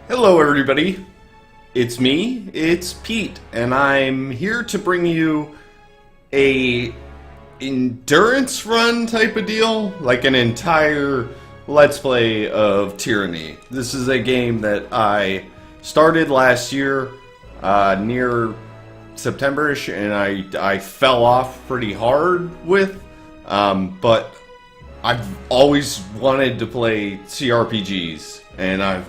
Hello, everybody. It's me. It's Pete, and I'm here to bring you a endurance run type of deal, like an entire Let's Play of Tyranny. This is a game that I started last year, near September-ish, and I fell off pretty hard with, but I've always wanted to play CRPGs, and I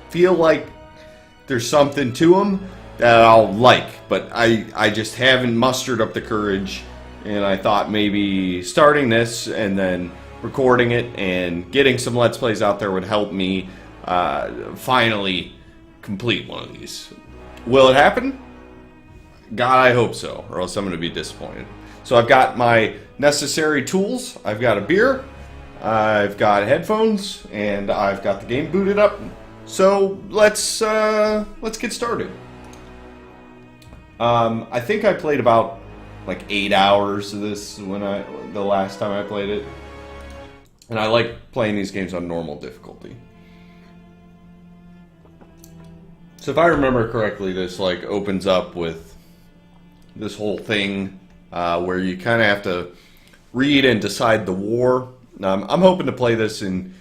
feel like there's something to them that I'll like, but I just haven't mustered up the courage, and I thought maybe starting this and then recording it and getting some Let's Plays out there would help me finally complete one of these. Will it happen? God, I hope so, or else I'm going to be disappointed. So I've got my necessary tools. I've got a beer, I've got headphones, and I've got the game booted up. So let's get started. I think I played about like 8 hours of this the last time I played it, and I like playing these games on normal difficulty. So if I remember correctly, this like opens up with this whole thing where you kind of have to read and decide the war. I'm hoping to play this in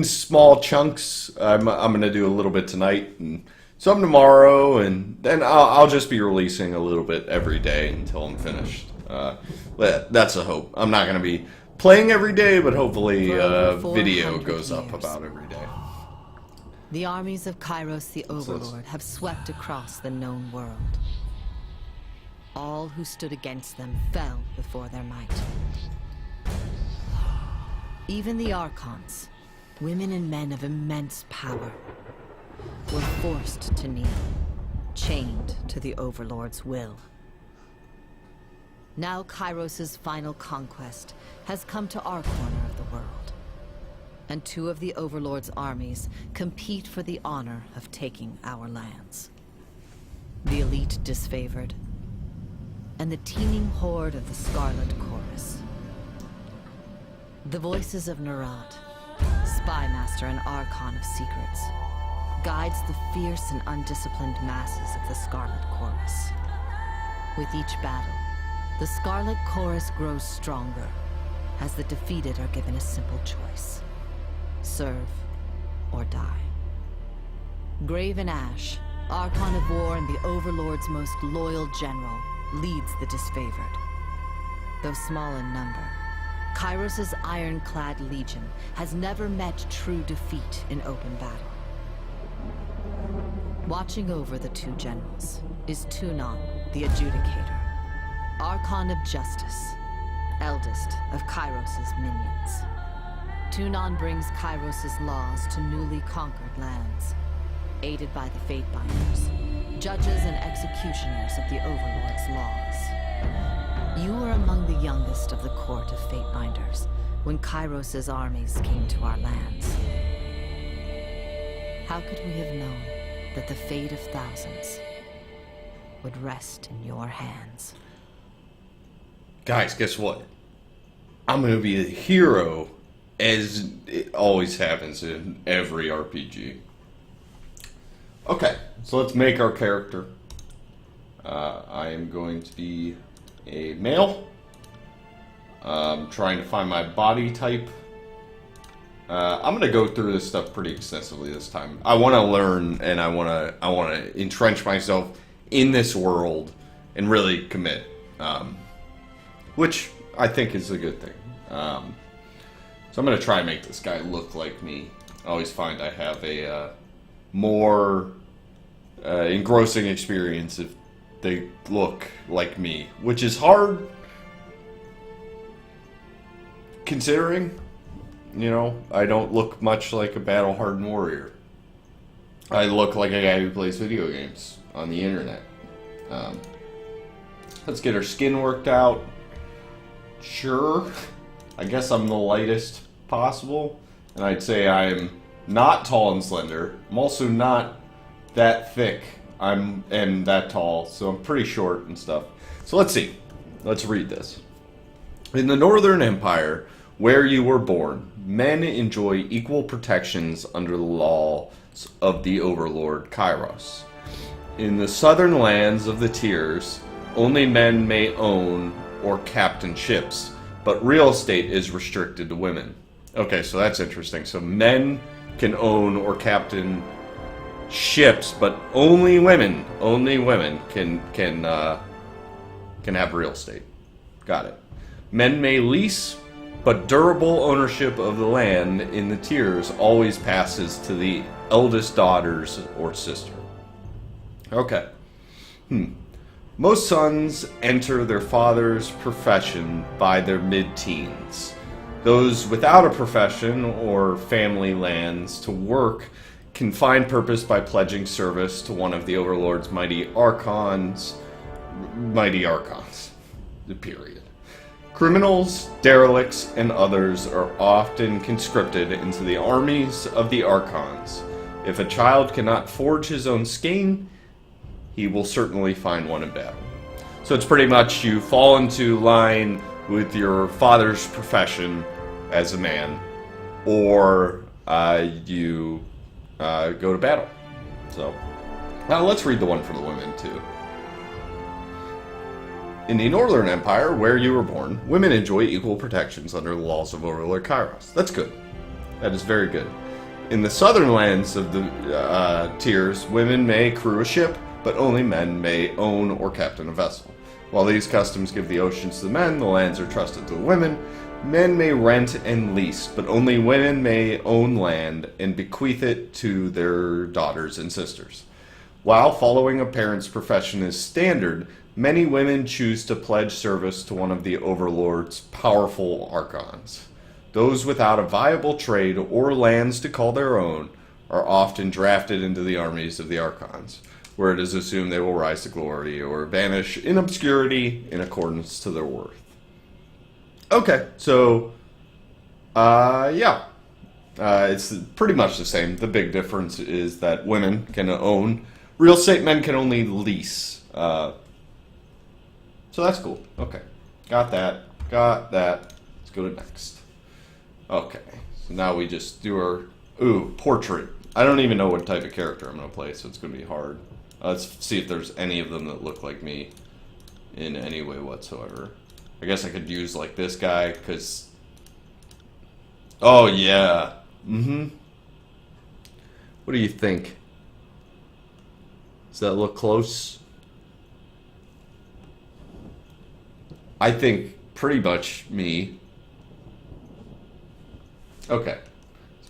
small chunks. I'm going to do a little bit tonight and some tomorrow, and then I'll just be releasing a little bit every day until I'm finished. That's a hope. I'm not going to be playing every day, but hopefully video goes up about every day. The armies of Kairos the Overlord have swept across the known world. All who stood against them fell before their might. Even the Archons, women and men of immense power, were forced to kneel, chained to the Overlord's will. Now Kairos' final conquest has come to our corner of the world, and two of the Overlord's armies compete for the honor of taking our lands. The elite disfavored, and the teeming horde of the Scarlet Chorus. The voices of Narad, Spymaster and Archon of Secrets, guides the fierce and undisciplined masses of the Scarlet Chorus. With each battle, the Scarlet Chorus grows stronger, as the defeated are given a simple choice: serve or die. Graven Ash, Archon of War and the Overlord's most loyal general, leads the disfavored. Though small in number, Kairos' ironclad legion has never met true defeat in open battle. Watching over the two generals is Tyranny, the Adjudicator, Archon of Justice, eldest of Kairos' minions. Tyranny brings Kairos' laws to newly conquered lands, aided by the Fatebinders, judges and executioners of the Overlord's laws. You were among the youngest of the court of Fatebinders when Kairos' armies came to our lands. How could we have known that the fate of thousands would rest in your hands? Guys, guess what? I'm going to be a hero, as it always happens in every RPG. Okay, so let's make our character. I am going to be a male. Trying to find my body type. I'm gonna go through this stuff pretty extensively this time. I want to learn, and I want to entrench myself in this world and really commit, which I think is a good thing. So I'm gonna try and make this guy look like me. I always find I have a more engrossing experience if they look like me, which is hard considering, you know, I don't look much like a battle-hardened warrior. I look like a guy who plays video games on the internet. Let's get our skin worked out. Sure, I guess I'm the lightest possible, and I'd say I'm not tall and slender. I'm also not that thick. I'm that tall, so I'm pretty short and stuff. So let's see. Let's read this. In the Northern Empire, where you were born, men enjoy equal protections under the laws of the overlord Kairos. In the southern lands of the tiers, only men may own or captain ships, but real estate is restricted to women. Okay, so that's interesting. So men can own or captain ships, but only women can have real estate. Got it. Men may lease, but durable ownership of the land in the tiers always passes to the eldest daughters or sister. Okay. Most sons enter their father's profession by their mid-teens. Those without a profession or family lands to work can find purpose by pledging service to one of the Overlord's mighty archons, the period. Criminals, derelicts, and others are often conscripted into the armies of the archons. If a child cannot forge his own skein, he will certainly find one in battle. So it's pretty much you fall into line with your father's profession as a man, or you go to battle. So, now let's read the one for the women too. In the Northern Empire, where you were born, women enjoy equal protections under the laws of Overlord Kairos. That's good. That is very good. In the southern lands of the tiers, women may crew a ship, but only men may own or captain a vessel. While these customs give the oceans to the men, the lands are trusted to the women. Men may rent and lease, but only women may own land and bequeath it to their daughters and sisters. While following a parent's profession is standard, many women choose to pledge service to one of the Overlord's powerful archons. Those without a viable trade or lands to call their own are often drafted into the armies of the archons, where it is assumed they will rise to glory or vanish in obscurity in accordance to their worth. Okay, so, it's pretty much the same. The big difference is that women can own real estate, men can only lease. So that's cool. Okay, got that. Let's go to next. Okay, so now we just do our, portrait. I don't even know what type of character I'm going to play, so it's going to be hard. Let's see if there's any of them that look like me in any way whatsoever. I guess I could use like this guy, because... Oh, yeah. What do you think? Does that look close? I think pretty much me. Okay.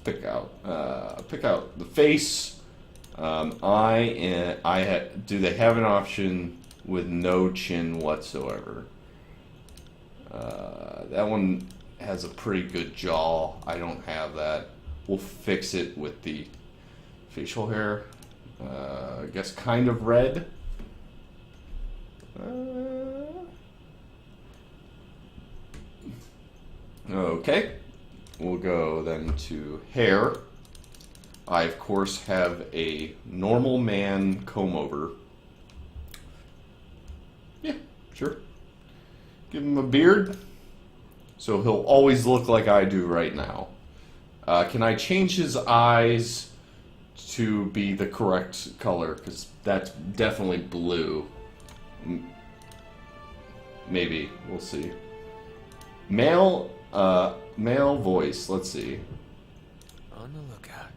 Let's pick out the face. Do they have an option with no chin whatsoever? That one has a pretty good jaw. I don't have that. We'll fix it with the facial hair. I guess kind of red. Okay. We'll go then to hair. I, of course, have a normal man comb over. Yeah, sure. Give him a beard, so he'll always look like I do right now. Can I change his eyes to be the correct color? Because that's definitely blue. Maybe. We'll see. Male voice. Let's see. On the lookout.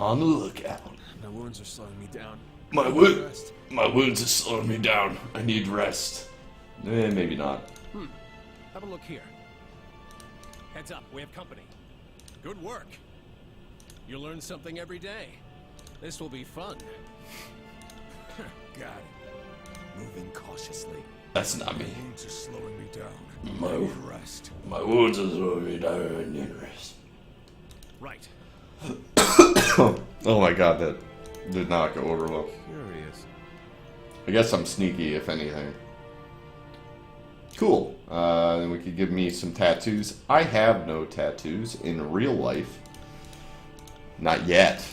On the lookout. My wounds are slowing me down. My wounds are slowing me down. I need rest. Maybe not. Have a look here. Heads up, we have company. Good work. You learn something every day. This will be fun. Got it. Moving cautiously. That's not me. My wounds are slowing me down. My I need rest. My wounds are slowing me down. I need rest. Right. Oh my god, that did not go over well. Curious. I guess I'm sneaky, if anything. Cool. Then we could give me some tattoos. I have no tattoos in real life. Not yet.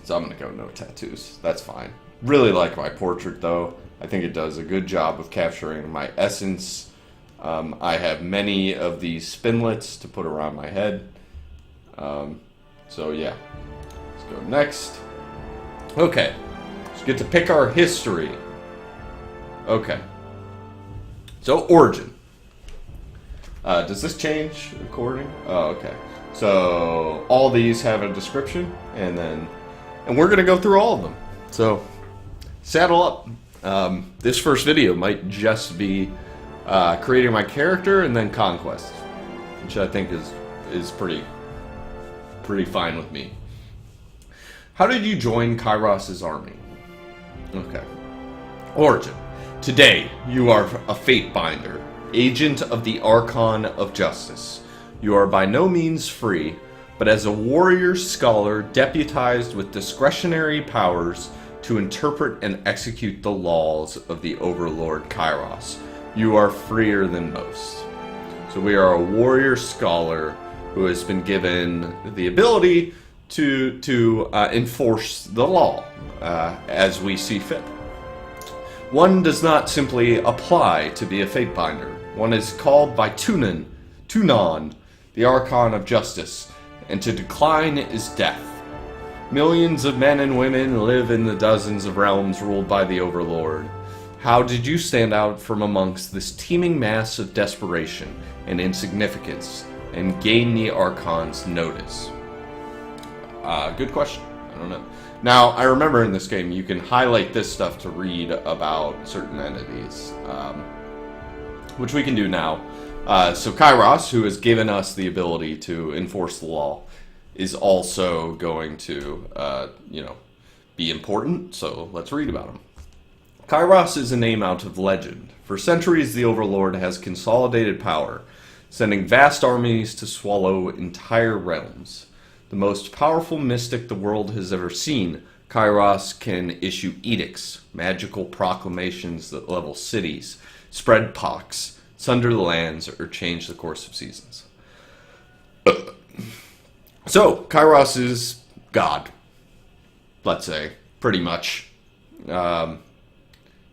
So I'm gonna go no tattoos. That's fine. Really like my portrait though. I think it does a good job of capturing my essence. I have many of these spinlets to put around my head. So yeah, let's go next. Okay, let's get to pick our history. Okay, so origin. Does this change according? Oh, okay. So all these have a description, and we're gonna go through all of them. So saddle up. This first video might just be creating my character and then Conquest, which I think is pretty fine with me. How did you join Kairos' army? Okay. Origin. Today, you are a fate binder, agent of the Archon of Justice. You are by no means free, but as a warrior scholar deputized with discretionary powers to interpret and execute the laws of the Overlord Kairos, you are freer than most. So we are a warrior scholar who has been given the ability to enforce the law as we see fit. One does not simply apply to be a fate binder. One is called by Tunon, the Archon of Justice, and to decline is death. Millions of men and women live in the dozens of realms ruled by the Overlord. How did you stand out from amongst this teeming mass of desperation and insignificance and gain the Archon's notice? Good question. I don't know. Now, I remember in this game you can highlight this stuff to read about certain entities, which we can do now. So Kairos, who has given us the ability to enforce the law, is also going to, be important, so let's read about him. Kairos is a name out of legend. For centuries, the Overlord has consolidated power, sending vast armies to swallow entire realms. The most powerful mystic the world has ever seen, Kairos can issue edicts, magical proclamations that level cities, spread pox, sunder the lands, or change the course of seasons. So, Kairos is God, let's say, pretty much.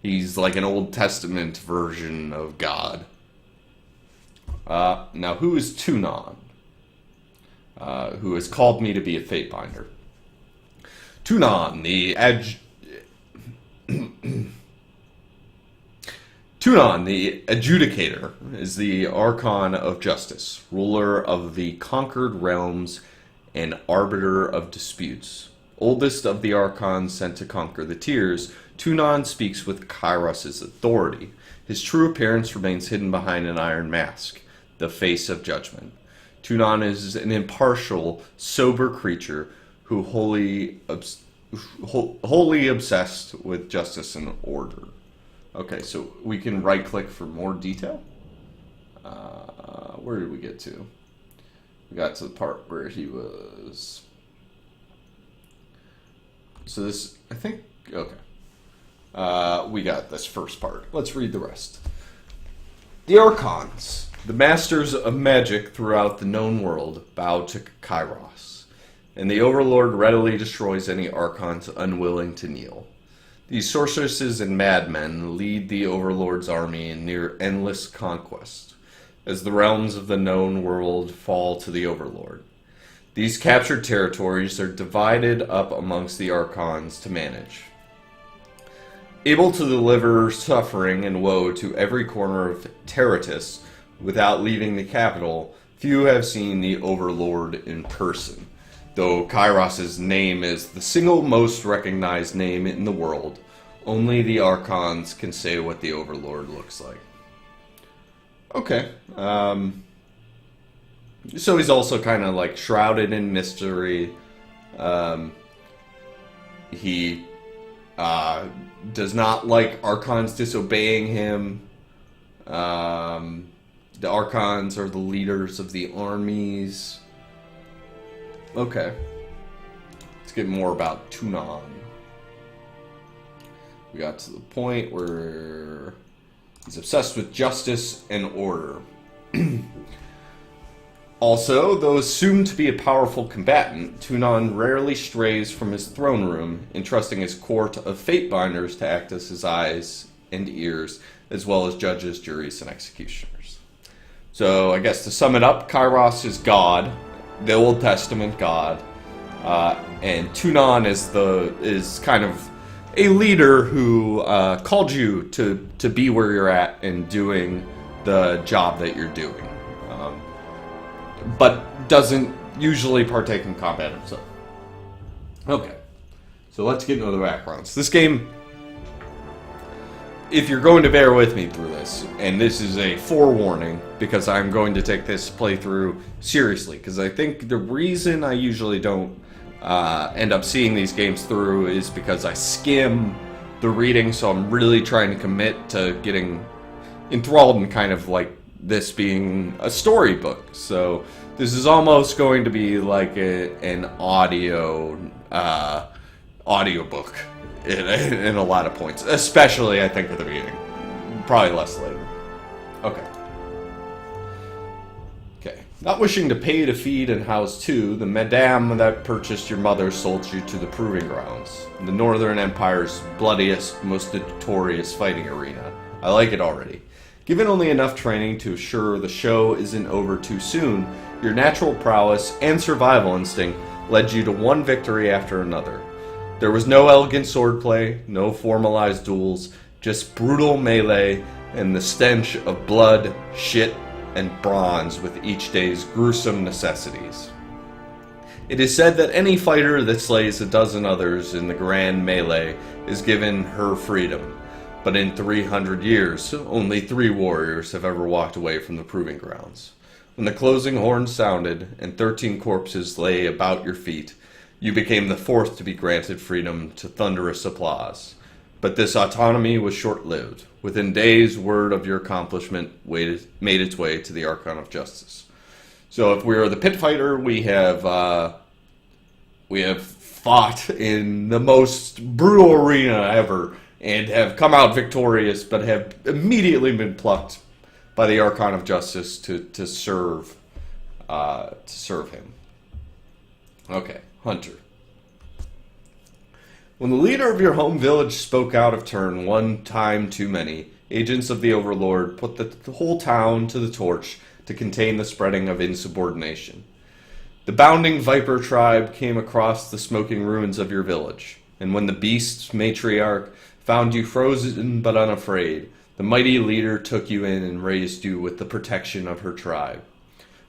He's like an Old Testament version of God. Now, who is Tunon? Who has called me to be a fate binder? Tunon, Tunon, the Adjudicator, is the Archon of Justice, ruler of the conquered realms and arbiter of disputes. Oldest of the Archons sent to conquer the Tiers, Tunon speaks with Kairos' authority. His true appearance remains hidden behind an iron mask, the face of judgment. Tunon is an impartial, sober creature who wholly obsessed with justice and order. Okay, so we can right-click for more detail. Where did we get to? We got to the part where he was... So this, I think, okay. We got this first part. Let's read the rest. The Archons, the masters of magic throughout the known world, bow to Kairos, and the Overlord readily destroys any Archons unwilling to kneel. These sorceresses and madmen lead the Overlord's army in near endless conquest, as the realms of the known world fall to the Overlord. These captured territories are divided up amongst the Archons to manage. Able to deliver suffering and woe to every corner of Terratus without leaving the capital, few have seen the Overlord in person, though Kairos' name is the single most recognized name in the world. Only the Archons can say what the Overlord looks like. Okay. So he's also kind of like shrouded in mystery. He does not like Archons disobeying him. The Archons are the leaders of the armies. Okay. Let's get more about Tunon. We got to the point where he's obsessed with justice and order. Also, though assumed to be a powerful combatant, Tunon rarely strays from his throne room, entrusting his court of fate binders to act as his eyes and ears, as well as judges, juries, and executioners. So, I guess to sum it up, Kairos is God, the Old Testament God, and Tunon is kind of a leader who called you to be where you're at and doing the job that you're doing, but doesn't usually partake in combat himself. Okay, so let's get into the backgrounds. This game, if you're going to bear with me through this, and this is a forewarning, because I'm going to take this playthrough seriously, because I think the reason I usually don't end up seeing these games through is because I skim the reading, so I'm really trying to commit to getting enthralled in kind of like this being a storybook. So this is almost going to be like an audiobook in a lot of points, especially I think at the beginning, probably less later. Okay. Not wishing to pay to feed and house too, the madame that purchased your mother sold you to the proving grounds, the Northern Empire's bloodiest, most notorious fighting arena. I like it already. Given only enough training to assure the show isn't over too soon, your natural prowess and survival instinct led you to one victory after another. There was no elegant swordplay, no formalized duels, just brutal melee and the stench of blood, shit, and bronze with each day's gruesome necessities. It is said that any fighter that slays a dozen others in the grand melee is given her freedom, but in 300 years, only 3 warriors have ever walked away from the proving grounds. When the closing horn sounded and 13 corpses lay about your feet, you became the 4th to be granted freedom to thunderous applause. But this autonomy was short-lived. Within days, word of your accomplishment made its way to the Archon of Justice. So if we are the pit fighter, we have fought in the most brutal arena ever and have come out victorious, but have immediately been plucked by the Archon of Justice to serve him. Okay, Hunter. When the leader of your home village spoke out of turn one time too many, agents of the Overlord put the whole town to the torch to contain the spreading of insubordination. The bounding Viper tribe came across the smoking ruins of your village, and when the beast's matriarch found you frozen but unafraid, the mighty leader took you in and raised you with the protection of her tribe.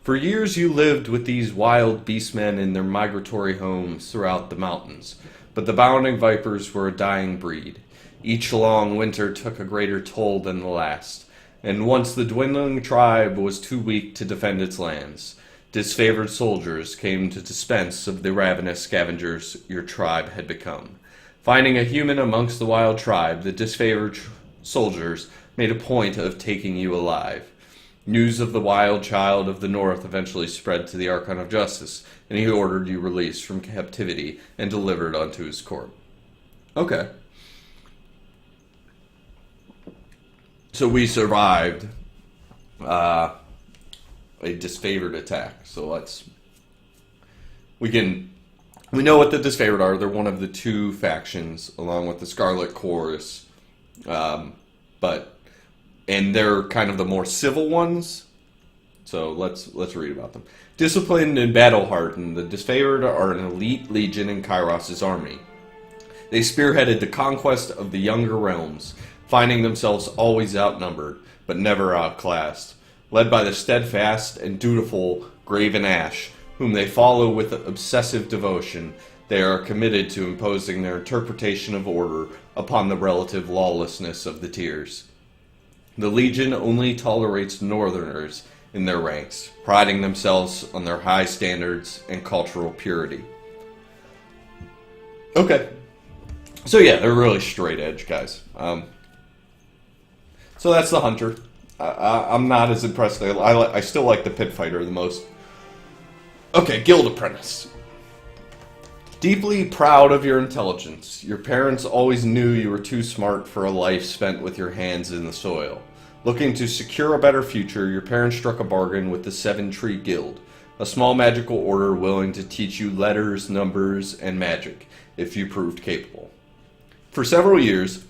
For years you lived with these wild beastmen in their migratory homes throughout the mountains, but the bounding vipers were a dying breed. Each long winter took a greater toll than the last, and once the dwindling tribe was too weak to defend its lands, disfavored soldiers came to dispense of the ravenous scavengers your tribe had become. Finding a human amongst the wild tribe, the disfavored soldiers made a point of taking you alive. News of the wild child of the north eventually spread to the Archon of Justice, and he ordered you released from captivity and delivered unto his court. Okay. So we survived a disfavored attack. So we know what the disfavored are. They're one of the 2 factions, along with the Scarlet Chorus, and they're kind of the more civil ones. So let's read about them. Disciplined and battle-hardened, the disfavored are an elite legion in Kairos' army. They spearheaded the conquest of the younger realms, finding themselves always outnumbered, but never outclassed. Led by the steadfast and dutiful Graven Ash, whom they follow with obsessive devotion, they are committed to imposing their interpretation of order upon the relative lawlessness of the tiers. The Legion only tolerates Northerners in their ranks, priding themselves on their high standards and cultural purity. Okay. So yeah, they're really straight edge guys. So that's the Hunter. I'm not as impressed. I still like the Pit Fighter the most. Okay, Guild Apprentice. Deeply proud of your intelligence, your parents always knew you were too smart for a life spent with your hands in the soil. Looking to secure a better future, your parents struck a bargain with the Seven Tree Guild, a small magical order willing to teach you letters, numbers, and magic, if you proved capable. For several years,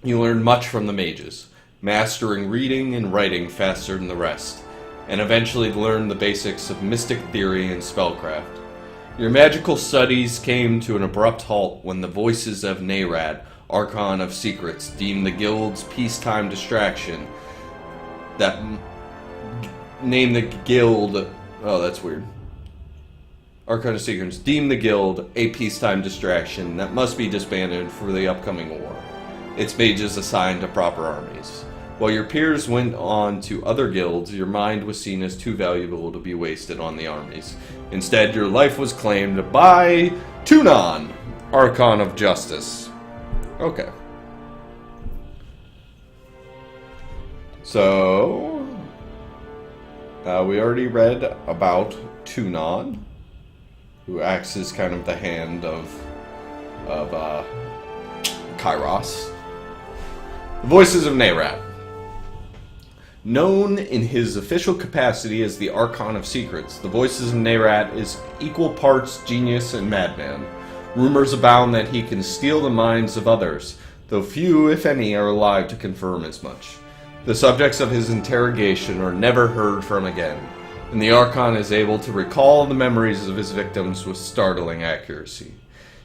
you learned much from the mages, mastering reading and writing faster than the rest. and eventually learned the basics of mystic theory and spellcraft. Your magical studies came to an abrupt halt when the voices of Nayrad, Archon of Secrets, deemed the guild's peacetime distraction that named the guild. Oh, that's weird. Archon of Secrets deemed the guild a peacetime distraction that must be disbanded for the upcoming war. Its mages assigned to proper armies. While your peers went on to other guilds, your mind was seen as too valuable to be wasted on the armies. Instead, your life was claimed by Tunon, Archon of Justice. Okay. So, we already read about Tunon, who acts as kind of the hand of Kairos. The voices of Nayrad. Known in his official capacity as the Archon of Secrets, the voices of Nayrad is equal parts genius and madman. Rumors abound that he can steal the minds of others, though few, if any, are alive to confirm as much. The subjects of his interrogation are never heard from again, and the Archon is able to recall the memories of his victims with startling accuracy.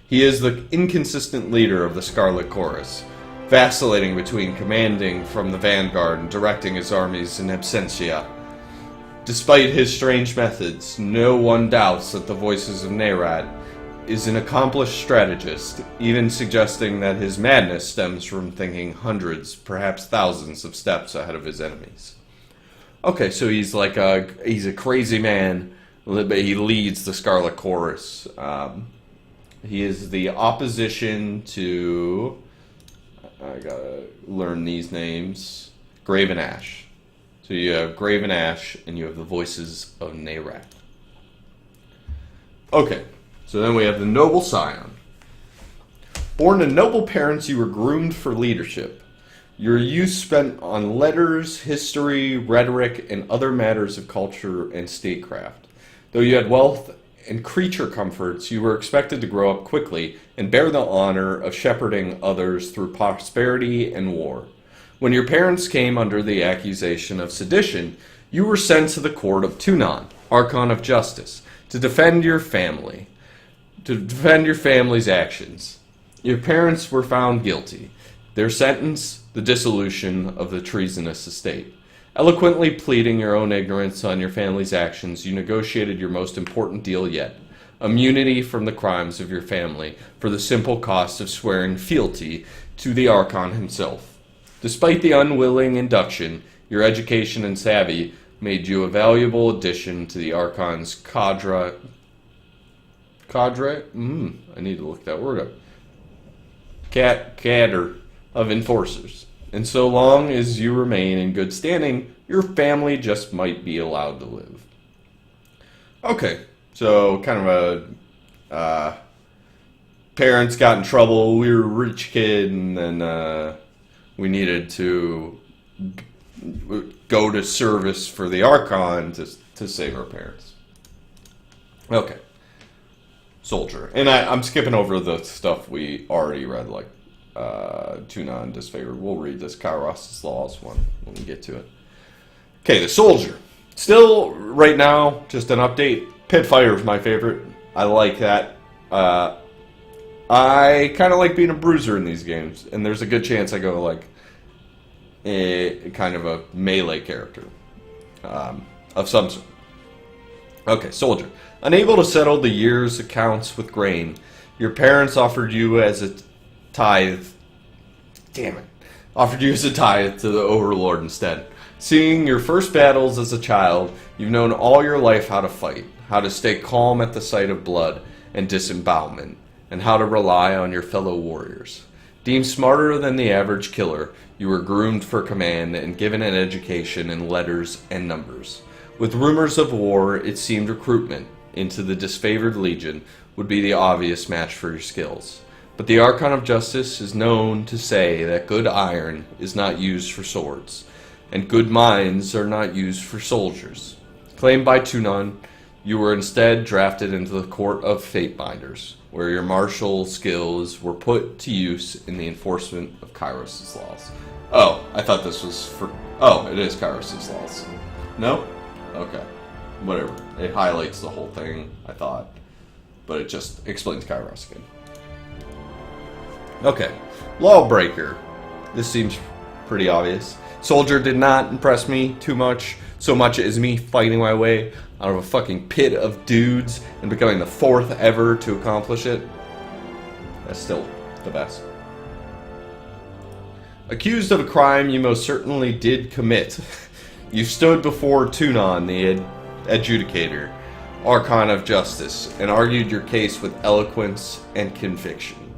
He is the inconsistent leader of the Scarlet Chorus, vacillating between commanding from the vanguard and directing his armies in absentia. Despite his strange methods, no one doubts that the voices of Nayrad is an accomplished strategist, even suggesting that his madness stems from thinking hundreds, perhaps thousands of steps ahead of his enemies. Okay, so he's like he's a crazy man, but he leads the Scarlet Chorus. He is the opposition to... I gotta learn these names. Graven Ash. So you have Graven Ash, and you have the voices of Nayrad. Okay, so then we have the Noble Scion. Born to noble parents, you were groomed for leadership. Your youth spent on letters, history, rhetoric, and other matters of culture and statecraft. Though you had wealth and creature comforts, you were expected to grow up quickly and bear the honor of shepherding others through prosperity and war. When your parents came under the accusation of sedition, you were sent to the court of Tunon, Archon of Justice, to defend your family, to defend your family's actions. Your parents were found guilty. Their sentence, the dissolution of the treasonous estate. Eloquently pleading your own ignorance on your family's actions, you negotiated your most important deal yet. Immunity from the crimes of your family for the simple cost of swearing fealty to the Archon himself. Despite the unwilling induction, your education and savvy made you a valuable addition to the Archon's cadre? I need to look that word up. Cadre of enforcers. And so long as you remain in good standing, your family just might be allowed to live. Okay, so kind of a parents got in trouble. We were a rich kid, and then we needed to go to service for the Archon to save our parents. Okay, soldier, and I'm skipping over the stuff we already read, like. Tunon disfavored. We'll read this Kairos' Laws one when we get to it. Okay, the soldier. Still, right now, just an update. Pitfire is my favorite. I like that. I kind of like being a bruiser in these games, and there's a good chance I go like a kind of a melee character of some sort. Okay, soldier. Unable to settle the year's accounts with grain, your parents offered you as a tithe. Damn it. Offered you as a tithe to the Overlord instead. Seeing your first battles as a child, you've known all your life how to fight, how to stay calm at the sight of blood and disembowelment, and how to rely on your fellow warriors. Deemed smarter than the average killer, you were groomed for command and given an education in letters and numbers. With rumors of war, it seemed recruitment into the disfavored legion would be the obvious match for your skills. But the Archon of Justice is known to say that good iron is not used for swords, and good minds are not used for soldiers. Claimed by Tunon, you were instead drafted into the Court of Fatebinders, where your martial skills were put to use in the enforcement of Kairos' laws. Oh, I thought this was for... Oh, it is Kairos' laws. No? Okay. Whatever. It highlights the whole thing, I thought. But it just explains Kairos again. Okay. Lawbreaker. This seems pretty obvious. Soldier did not impress me too much. So much as me fighting my way out of a fucking pit of dudes and becoming the 4th ever to accomplish it. That's still the best. Accused of a crime you most certainly did commit. You stood before Tunon, the adjudicator, Archon of Justice, and argued your case with eloquence and conviction.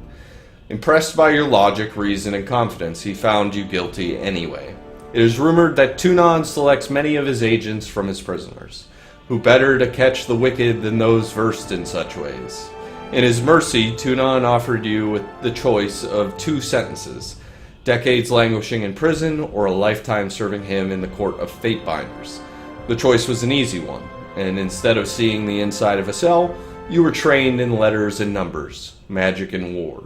Impressed by your logic, reason, and confidence, he found you guilty anyway. It is rumored that Tunon selects many of his agents from his prisoners, who better to catch the wicked than those versed in such ways. In his mercy, Tunon offered you with the choice of 2 sentences: decades languishing in prison, or a lifetime serving him in the court of Fatebinders. The choice was an easy one, and instead of seeing the inside of a cell, you were trained in letters and numbers, magic and war.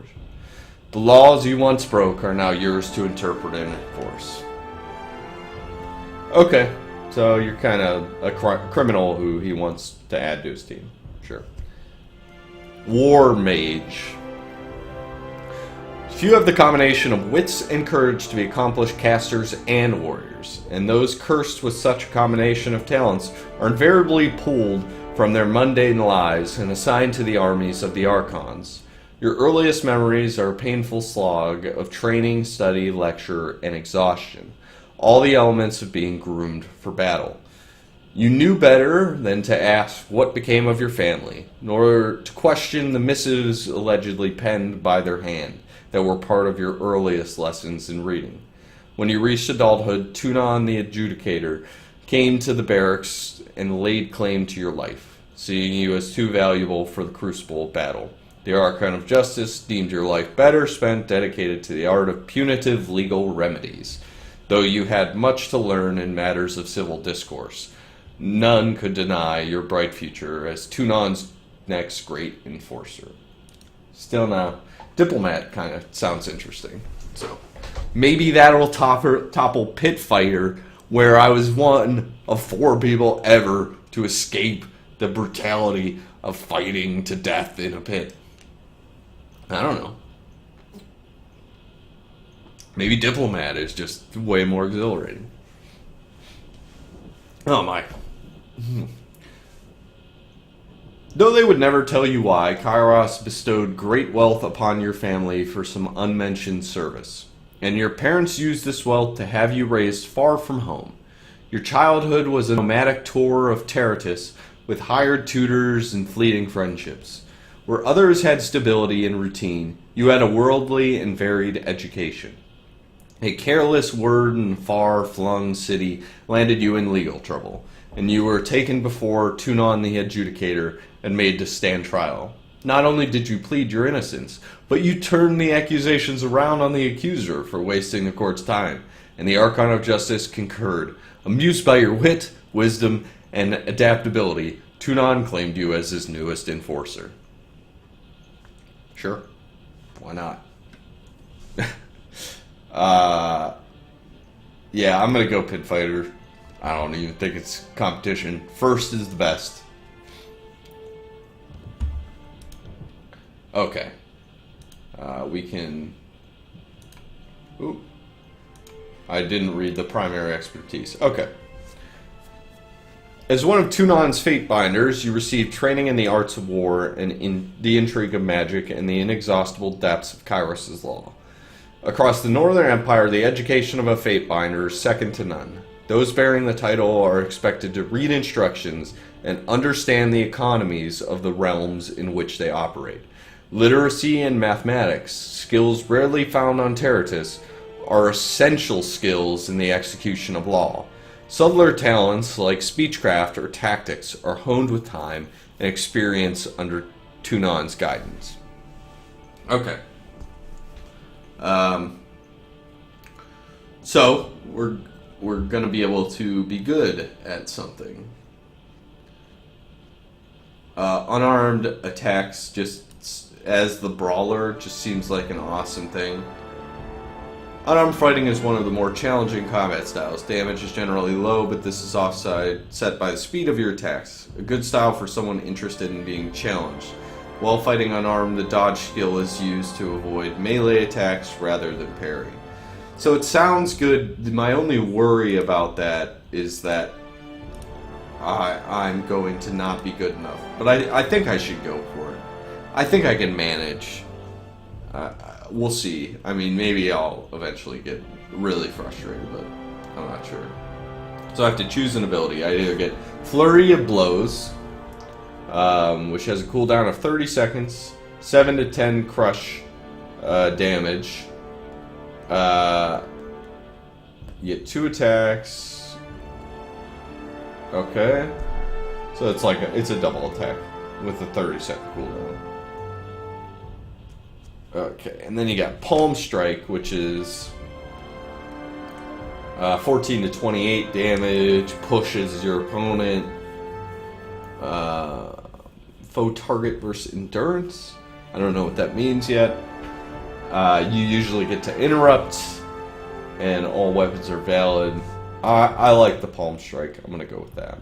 The laws you once broke are now yours to interpret and enforce. Okay, so you're kind of a criminal who he wants to add to his team. Sure. War Mage. Few have the combination of wits and courage to be accomplished casters and warriors, and those cursed with such a combination of talents are invariably pulled from their mundane lives and assigned to the armies of the Archons. Your earliest memories are a painful slog of training, study, lecture, and exhaustion, all the elements of being groomed for battle. You knew better than to ask what became of your family, nor to question the missives allegedly penned by their hand that were part of your earliest lessons in reading. When you reached adulthood, Tunon the Adjudicator came to the barracks and laid claim to your life, seeing you as too valuable for the crucible of battle. The Archon of Justice deemed your life better spent dedicated to the art of punitive legal remedies. Though you had much to learn in matters of civil discourse, none could deny your bright future as Tunon's next great enforcer. Still now, Diplomat kind of sounds interesting. So maybe that'll topple Pit Fighter, where I was one of 4 people ever to escape the brutality of fighting to death in a pit. I don't know. Maybe Diplomat is just way more exhilarating. Oh my. Though they would never tell you why, Kairos bestowed great wealth upon your family for some unmentioned service, and your parents used this wealth to have you raised far from home. Your childhood was a nomadic tour of Terratus with hired tutors and fleeting friendships. Where others had stability and routine, you had a worldly and varied education. A careless word in a far-flung city landed you in legal trouble, and you were taken before Tunon the Adjudicator and made to stand trial. Not only did you plead your innocence, but you turned the accusations around on the accuser for wasting the court's time, and the Archon of Justice concurred. Amused by your wit, wisdom, and adaptability, Tunon claimed you as his newest enforcer. Sure. Why not? Yeah, I'm gonna go Pit Fighter. I don't even think it's competition. First is the best. Okay. We can... Ooh. I didn't read the primary expertise. Okay. As one of Tunon's Fatebinders, you received training in the arts of war and in the intrigue of magic and the inexhaustible depths of Kairos' law. Across the Northern Empire, the education of a Fatebinder is second to none. Those bearing the title are expected to read instructions and understand the economies of the realms in which they operate. Literacy and mathematics, skills rarely found on Terratus, are essential skills in the execution of law. Subtler talents like speechcraft or tactics are honed with time and experience under Tunon's guidance. Okay. So we're gonna be able to be good at something. Unarmed attacks, just as the brawler, just seems like an awesome thing. Unarmed fighting is one of the more challenging combat styles. Damage is generally low, but this is set by the speed of your attacks. A good style for someone interested in being challenged. While fighting unarmed, the dodge skill is used to avoid melee attacks rather than parry. So it sounds good. My only worry about that is that I'm going to not be good enough. But I think I should go for it. I think I can manage. We'll see. I mean, maybe I'll eventually get really frustrated, but I'm not sure. So I have to choose an ability. I either get Flurry of Blows, which has a cooldown of 30 seconds, 7 to 10 crush damage. You get 2 attacks. Okay. So it's like it's a double attack with a 30-second cooldown. Okay, and then you got Palm Strike, which is 14 to 28 damage, pushes your opponent. Faux target versus endurance. I don't know what that means yet. You usually get to interrupt, and all weapons are valid. I like the Palm Strike. I'm gonna go with that.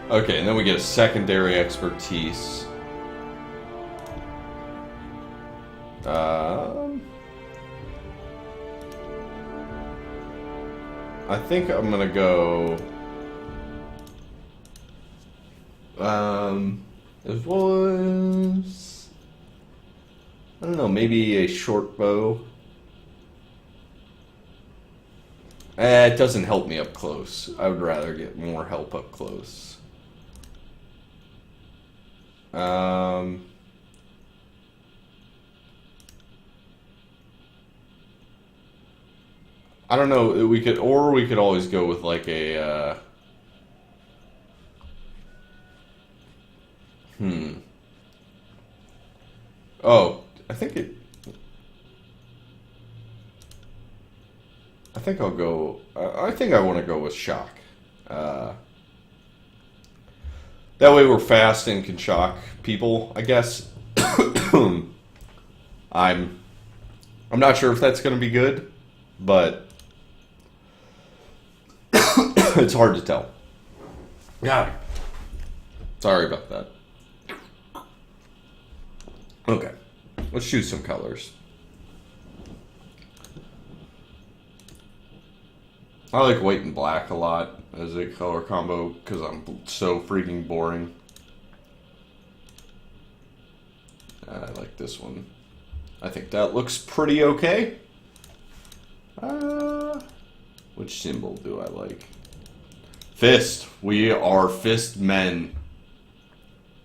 Okay, and then we get a secondary expertise. I think I'm gonna go. It was. I don't know, maybe a short bow. It doesn't help me up close. I would rather get more help up close. I don't know. We could always go with like a. Oh, I think I'll go. I think I want to go with shock. That way we're fast and can shock people, I guess. I'm not sure if that's going to be good, but it's hard to tell. Yeah. Sorry about that. Okay. Let's choose some colors. I like white and black a lot as a color combo because I'm so freaking boring. I like this one. I think that looks pretty okay. Which symbol do I like? Fist. We are fist men.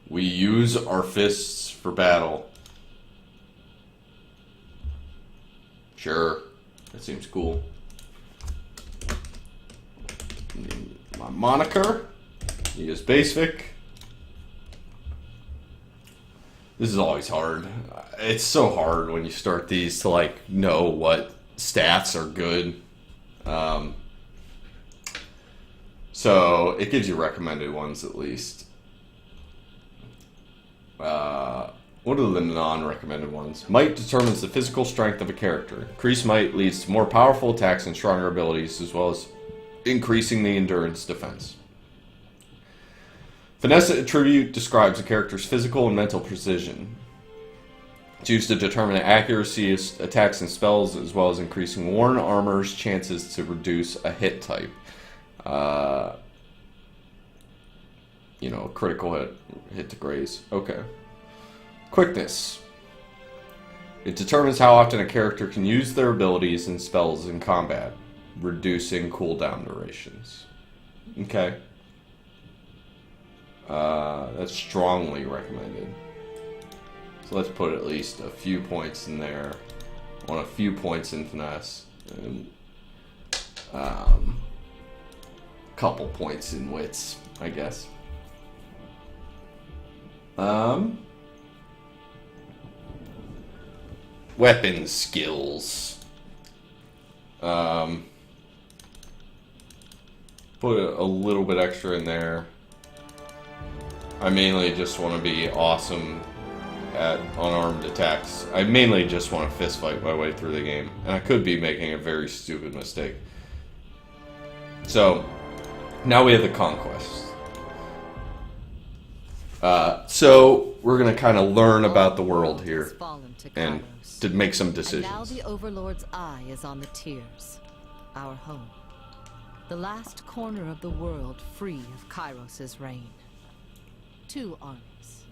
We use our fists for battle. Sure. That seems cool. My moniker. Use basic. This is always hard. It's so hard when you start these to like know what stats are good. So it gives you recommended ones at least. What are the non-recommended ones? Might determines the physical strength of a character. Increased might leads to more powerful attacks and stronger abilities, as well as increasing the endurance defense. Finesse attribute describes a character's physical and mental precision. It's used to determine the accuracy of attacks and spells, as well as increasing worn armor's chances to reduce a hit type. Critical hit to graze. Okay. Quickness. It determines how often a character can use their abilities and spells in combat, reducing cooldown durations. Okay. That's strongly recommended. So let's put at least a few points in there. I want a few points in finesse. And couple points in wits, I guess. Weapon skills. Put a little bit extra in there. I mainly just want to be awesome at unarmed attacks. I mainly just want to fist fight my way through the game, and I could be making a very stupid mistake. So, now we have the Conquest. So, we're going to kind of learn about the world here, and to make some decisions. And now the Overlord's eye is on the Tears, our home. The last corner of the world free of Kairos' reign. 2 armies,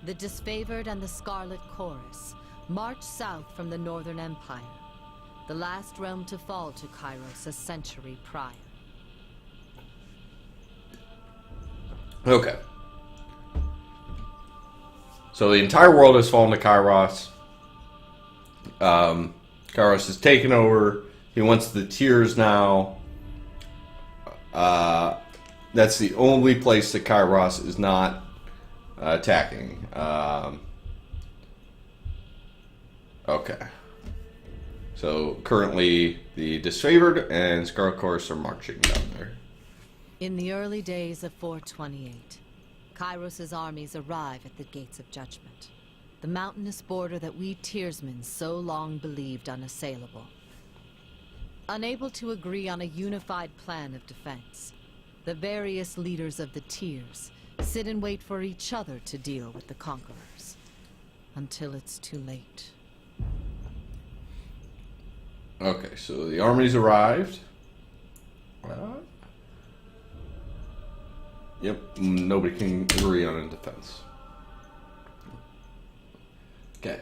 the Disfavored and the Scarlet Chorus, march south from the Northern Empire, the last realm to fall to Kairos a century prior. Okay. So the entire world has fallen to Kairos. Kairos is taken over. He wants the Tears now. That's the only place that Kairos is not attacking. Okay. So currently the Disfavored and Scarlet Chorus are marching down there. In the early days of 428, Kairos' armies arrive at the Gates of Judgment, the mountainous border that we Tearsmen so long believed unassailable. Unable to agree on a unified plan of defense, the various leaders of the Tears sit and wait for each other to deal with the conquerors, until it's too late. Okay, so the armies arrived. Yep, nobody can agree on a defense. Okay.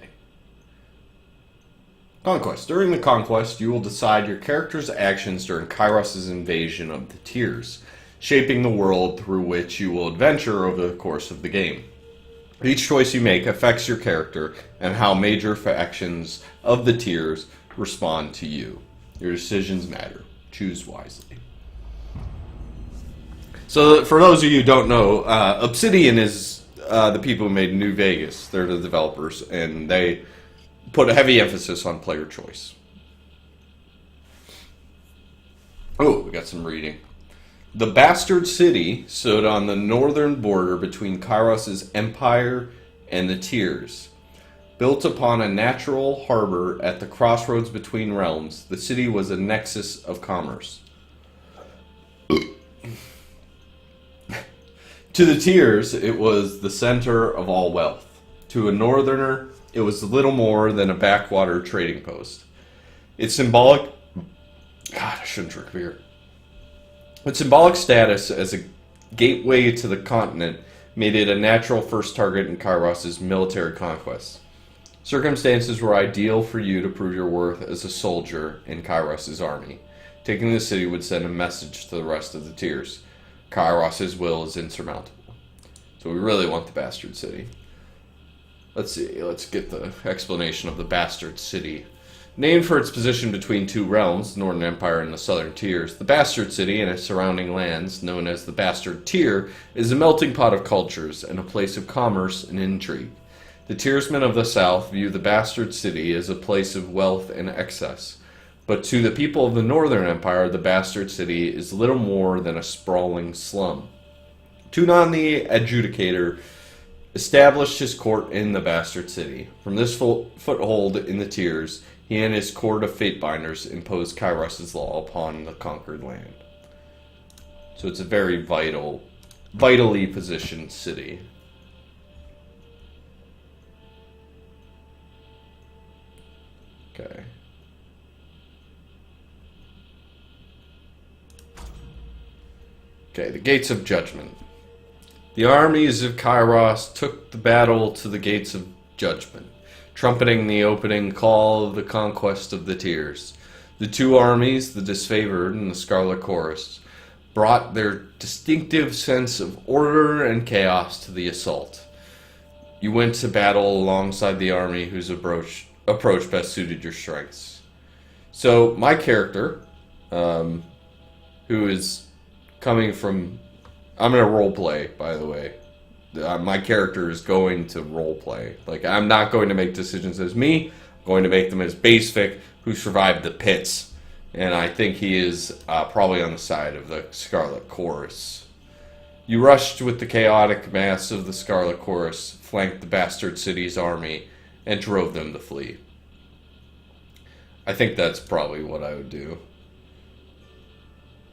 Conquest. During the Conquest, you will decide your character's actions during Kairos' invasion of the Tears, shaping the world through which you will adventure over the course of the game. Each choice you make affects your character and how major factions of the Tears respond to you. Your decisions matter. Choose wisely. So, for those of you who don't know, Obsidian is the people who made New Vegas. They're the developers, and they put a heavy emphasis on player choice. Oh, we got some reading. The Bastard City stood on the northern border between Kairos' empire and the Tears. Built upon a natural harbor at the crossroads between realms, the city was a nexus of commerce. To the Tears, it was the center of all wealth. To a northerner, it was little more than a backwater trading post. Its symbolic... God, I shouldn't drink beer. Its symbolic status as a gateway to the continent made it a natural first target in Kairos' military conquest. Circumstances were ideal for you to prove your worth as a soldier in Kairos' army. Taking the city would send a message to the rest of the Tears. Kairos' will is insurmountable. So we really want the Bastard City. Let's see, let's get the explanation of the Bastard City. Named for its position between 2 realms, the Northern Empire and the Southern Tiers, the Bastard City and its surrounding lands, known as the Bastard Tier, is a melting pot of cultures and a place of commerce and intrigue. The Tearsmen of the South view the Bastard City as a place of wealth and excess. But to the people of the Northern Empire, the Bastard City is little more than a sprawling slum. Tunon the Adjudicator established his court in the Bastard City. From this foothold in the Tears, he and his court of Fatebinders imposed Kairos' law upon the conquered land. So it's a very vitally positioned city. Okay. Okay, the Gates of Judgment. The armies of Kairos took the battle to the Gates of Judgment, trumpeting the opening call of the conquest of the Tears. The 2 armies, the Disfavored and the Scarlet Chorus, brought their distinctive sense of order and chaos to the assault. You went to battle alongside the army whose approach best suited your strengths. So, my character, who is coming from... I'm going to roleplay, by the way. My character is going to roleplay. Like, I'm not going to make decisions as me. I'm going to make them as Basefic, who survived the pits. And I think he is probably on the side of the Scarlet Chorus. You rushed with the chaotic mass of the Scarlet Chorus, flanked the bastard city's army, and drove them to flee. I think that's probably what I would do.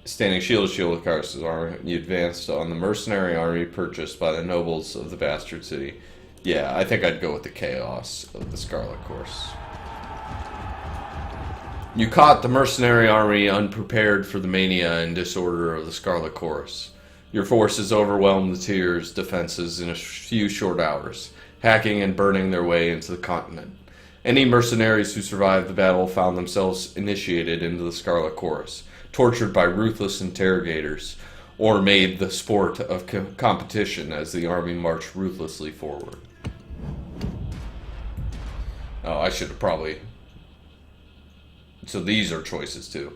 Standing shield to shield with Kyrus' army, you advanced on the mercenary army purchased by the nobles of the bastard city. Yeah, I think I'd go with the chaos of the Scarlet Chorus. You caught the mercenary army unprepared for the mania and disorder of the Scarlet Chorus. Your forces overwhelmed the Tyr's defenses in a few short hours, hacking and burning their way into the continent. Any mercenaries who survived the battle found themselves initiated into the Scarlet Chorus, tortured by ruthless interrogators, or made the sport of competition as the army marched ruthlessly forward. Oh, I should have probably... So these are choices too.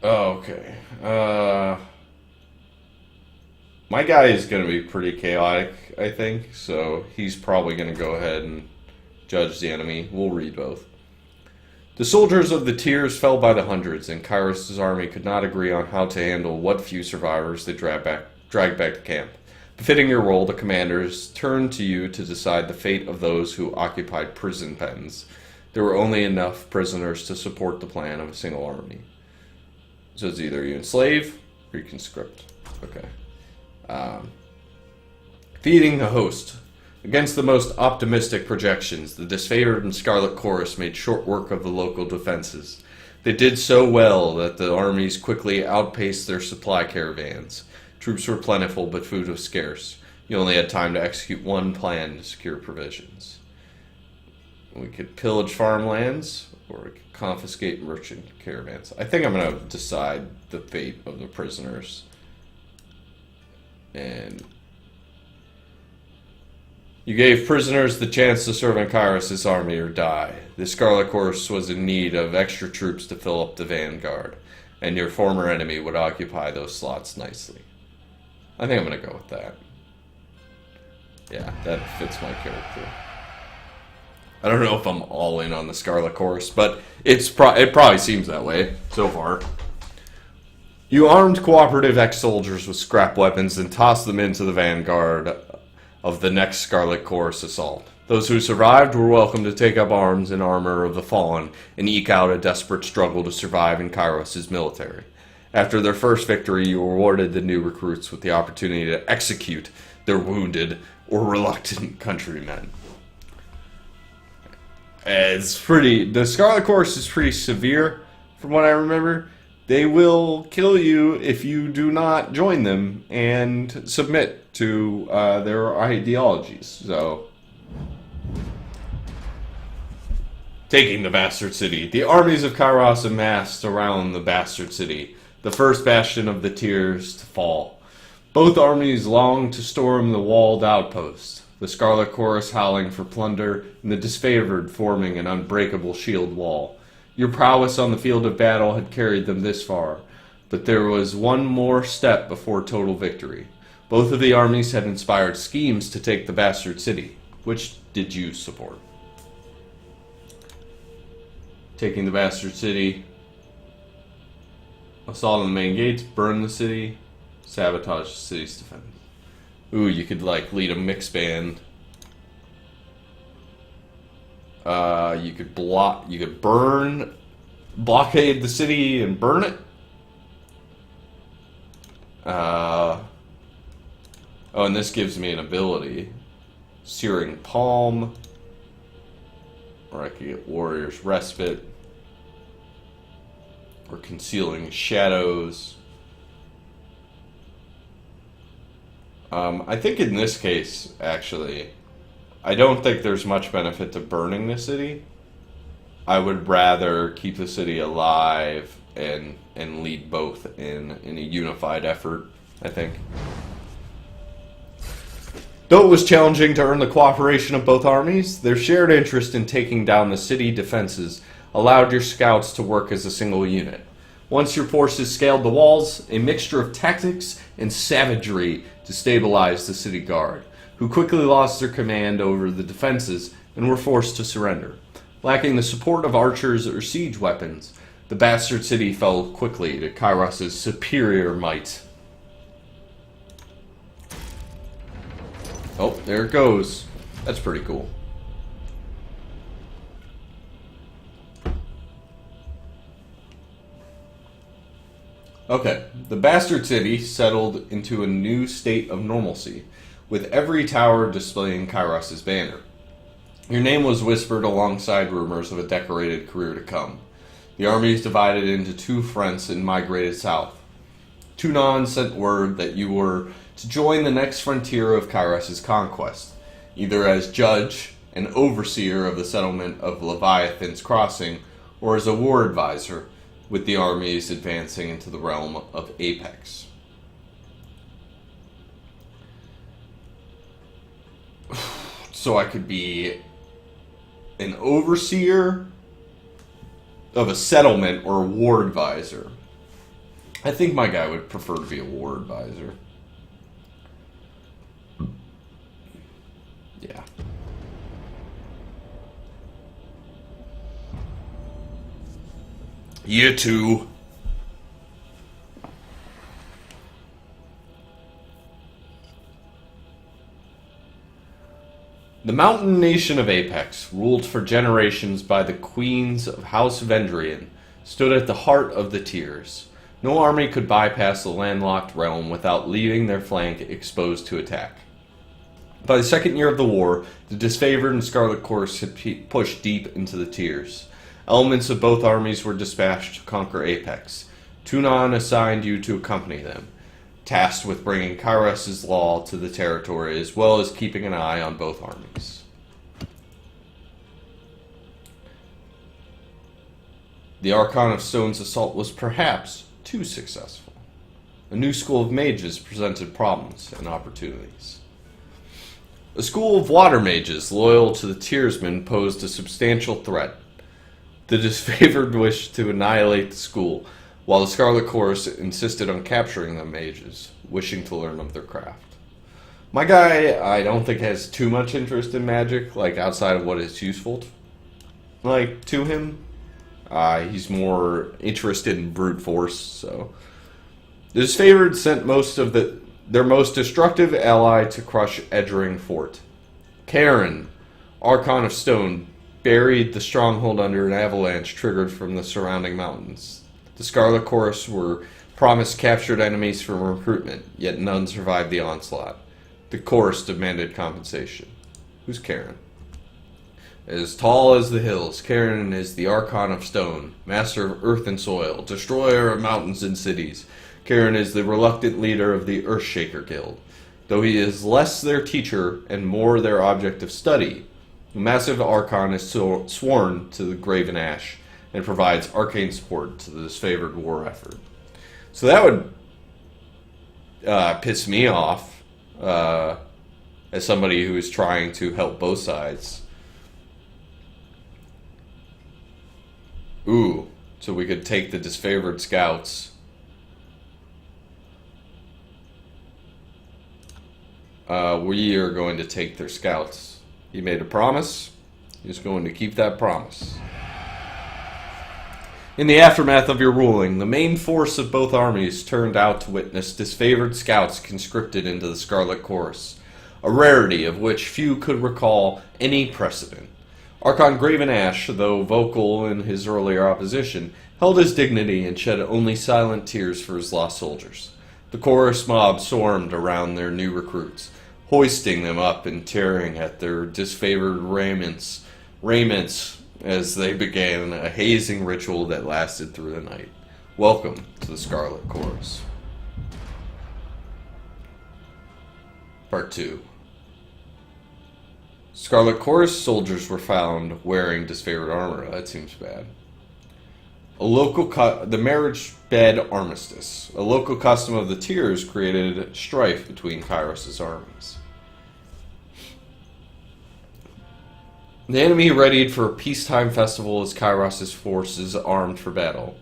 Okay. My guy is going to be pretty chaotic, I think, so he's probably going to go ahead and judge the enemy. We'll read both. The soldiers of the Tyrs fell by the hundreds, and Kyrus' army could not agree on how to handle what few survivors they dragged back to camp. Befitting your role, the commanders turned to you to decide the fate of those who occupied prison pens. There were only enough prisoners to support the plan of a single army. So it's either you enslave or you conscript. Okay. Feeding the host. Against the most optimistic projections, the disfavored and Scarlet Chorus made short work of the local defenses. They did so well that the armies quickly outpaced their supply caravans. Troops were plentiful, but food was scarce. You only had time to execute one plan to secure provisions. We could pillage farmlands, or we could confiscate merchant caravans. I think I'm going to decide the fate of the prisoners. And you gave prisoners the chance to serve in Kyrus' army or die. The Scarlet Chorus was in need of extra troops to fill up the vanguard, and your former enemy would occupy those slots nicely. I think I'm going to go with that. Yeah, that fits my character. I don't know if I'm all in on the Scarlet Chorus, but it probably seems that way so far. You armed cooperative ex-soldiers with scrap weapons and tossed them into the vanguard of the next Scarlet Chorus assault. Those who survived were welcome to take up arms and armor of the fallen and eke out a desperate struggle to survive in Kyrus' military. After their first victory, you rewarded the new recruits with the opportunity to execute their wounded or reluctant countrymen. The Scarlet Chorus is pretty severe, from what I remember. They will kill you if you do not join them and submit to their ideologies. So, taking the Bastard City. The armies of Kairos amassed around the Bastard City, the first bastion of the Tyrs to fall. Both armies longed to storm the walled outpost, the Scarlet Chorus howling for plunder, and the disfavored forming an unbreakable shield wall. Your prowess on the field of battle had carried them this far, but there was one more step before total victory. Both of the armies had inspired schemes to take the Bastard City. Which did you support? Taking the Bastard City, assault on the main gates, burn the city, sabotage the city's defense. Ooh, you could lead a mix band. You could blockade the city and burn it. Oh, and this gives me an ability. Searing Palm. Or I could get Warrior's Respite. Or Concealing Shadows. I think in this case, actually, I don't think there's much benefit to burning the city. I would rather keep the city alive and lead both in a unified effort, I think. Though it was challenging to earn the cooperation of both armies, their shared interest in taking down the city defenses allowed your scouts to work as a single unit. Once your forces scaled the walls, a mixture of tactics and savagery destabilized the city guard, who quickly lost their command over the defenses and were forced to surrender. Lacking the support of archers or siege weapons, The bastard city fell quickly to Kairos' superior might. Oh, there it goes. That's pretty cool. Okay, the bastard city settled into a new state of normalcy, with every tower displaying Kairos' banner. Your name was whispered alongside rumors of a decorated career to come. The armies divided into two fronts and migrated south. Tunon sent word that you were to join the next frontier of Kairos' conquest, either as judge and overseer of the settlement of Leviathan's Crossing, or as a war advisor, with the armies advancing into the realm of Apex. So I could be an overseer of a settlement or a war advisor. I think my guy would prefer to be a war advisor. Yeah. You too. The mountain nation of Apex, ruled for generations by the queens of House Vendrian, stood at the heart of the tiers. No army could bypass the landlocked realm without leaving their flank exposed to attack. By the second year of the war, the disfavored and Scarlet Course had pushed deep into the tiers. Elements of both armies were dispatched to conquer Apex. Tunon assigned you to accompany them, tasked with bringing Kairos' law to the territory as well as keeping an eye on both armies. The Archon of Stone's assault was perhaps too successful. A new school of mages presented problems and opportunities. A school of water mages loyal to the Tiersmen posed a substantial threat. The disfavored wished to annihilate the school, while the Scarlet Chorus insisted on capturing the mages, wishing to learn of their craft. My guy, I don't think has too much interest in magic, like outside of what is useful, to him. He's more interested in brute force, so. The disfavored sent most of their most destructive ally to crush Edgering Fort. Karen, Archon of Stone, buried the stronghold under an avalanche triggered from the surrounding mountains. The Scarlet Chorus were promised captured enemies for recruitment, yet none survived the onslaught. The chorus demanded compensation. Who's Karen? As tall as the hills, Karen is the Archon of Stone, master of earth and soil, destroyer of mountains and cities. Karen is the reluctant leader of the Earthshaker Guild. Though he is less their teacher and more their object of study, the massive Archon is sworn to the Graven Ash and provides arcane support to the disfavored war effort. So that would piss me off as somebody who is trying to help both sides. Ooh, so we could take the disfavored scouts. We are going to take their scouts. He made a promise. He's going to keep that promise. In the aftermath of your ruling, the main force of both armies turned out to witness disfavored scouts conscripted into the Scarlet Chorus, a rarity of which few could recall any precedent. Archon Graven Ash, though vocal in his earlier opposition, held his dignity and shed only silent tears for his lost soldiers. The chorus mob swarmed around their new recruits, hoisting them up and tearing at their disfavored raiments as they began a hazing ritual that lasted through the night. Welcome to the Scarlet Chorus. Part 2. Scarlet Chorus soldiers were found wearing disfavored armor. That seems bad. The marriage bed armistice. A local custom of the tiers created strife between Kairos' armies. The enemy readied for a peacetime festival as Kairos' forces armed for battle.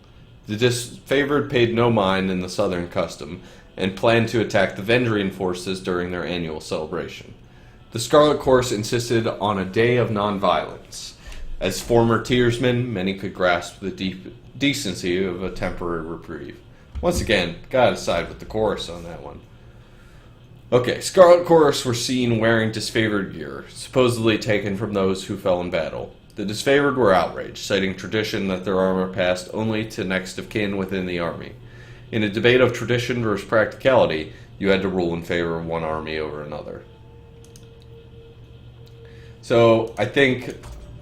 The disfavored paid no mind in the southern custom and planned to attack the Vendrian forces during their annual celebration. The Scarlet Chorus insisted on a day of non-violence. As former tiersmen, many could grasp the decency of a temporary reprieve. Once again, gotta side with the chorus on that one. Okay, Scarlet Chorus were seen wearing disfavored gear, supposedly taken from those who fell in battle. The disfavored were outraged, citing tradition that their armor passed only to next of kin within the army. In a debate of tradition versus practicality, you had to rule in favor of one army over another. So I think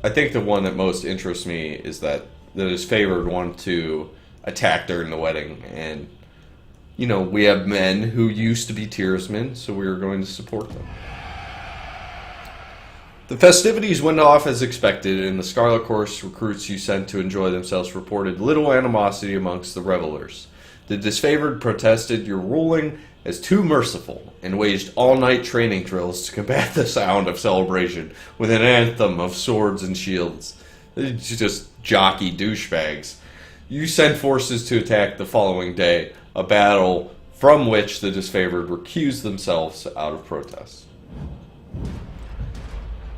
the one that most interests me is that the disfavored want to attack during the wedding, and you know, we have men who used to be tiersmen, so we are going to support them. The festivities went off as expected, and the Scarlet Chorus recruits you sent to enjoy themselves reported little animosity amongst the revelers. The disfavored protested your ruling as too merciful, and waged all-night training drills to combat the sound of celebration with an anthem of swords and shields. It's just jockey douchebags. You sent forces to attack the following day, a battle from which the disfavored recused themselves out of protest.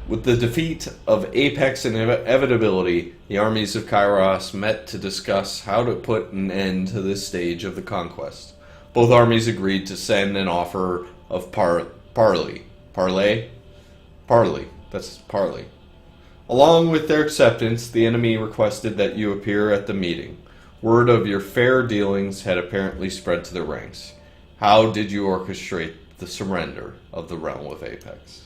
With the defeat of Apex and Inevitability, the armies of Kairos met to discuss how to put an end to this stage of the conquest. Both armies agreed to send an offer of parley. Along with their acceptance, the enemy requested that you appear at the meeting. Word of your fair dealings had apparently spread to the ranks. How did you orchestrate the surrender of the realm of Apex?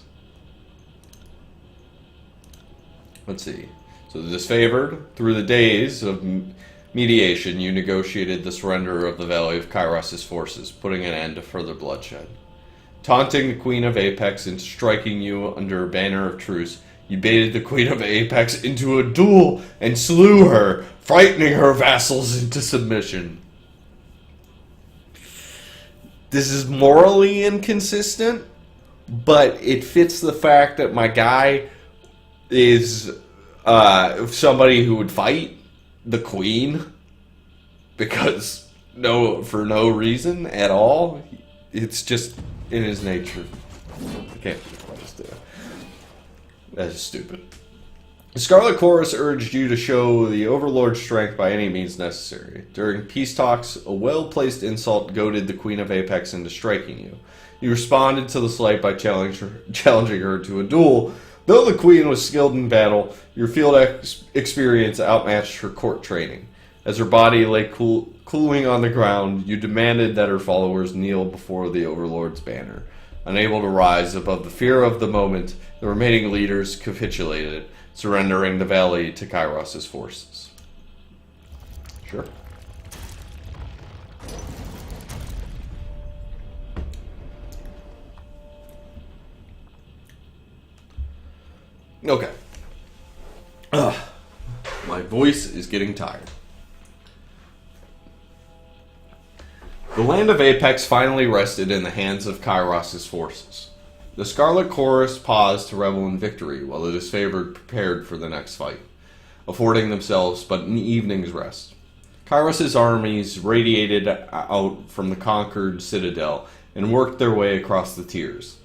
Let's see. So the disfavored, through the days of mediation, you negotiated the surrender of the Valley of Kairos' forces, putting an end to further bloodshed. Taunting the Queen of Apex into striking you under a banner of truce, you baited the Queen of Apex into a duel and slew her, frightening her vassals into submission. This is morally inconsistent, but it fits the fact that my guy is somebody who would fight the Queen because for no reason at all. It's just in his nature. I can't believe I just did it. That is stupid. The Scarlet Chorus urged you to show the Overlord's strength by any means necessary. During peace talks, a well-placed insult goaded the Queen of Apex into striking you. You responded to the slight by challenging her to a duel. Though the Queen was skilled in battle, your field experience outmatched her court training. As her body lay cooling on the ground, you demanded that her followers kneel before the Overlord's banner. Unable to rise above the fear of the moment, the remaining leaders capitulated, surrendering the valley to Kairos' forces. Sure. Okay. My voice is getting tired. The land of Apex finally rested in the hands of Kairos' forces. The Scarlet Chorus paused to revel in victory, while the disfavored prepared for the next fight, affording themselves but an evening's rest. Kairos' armies radiated out from the conquered citadel and worked their way across the tiers.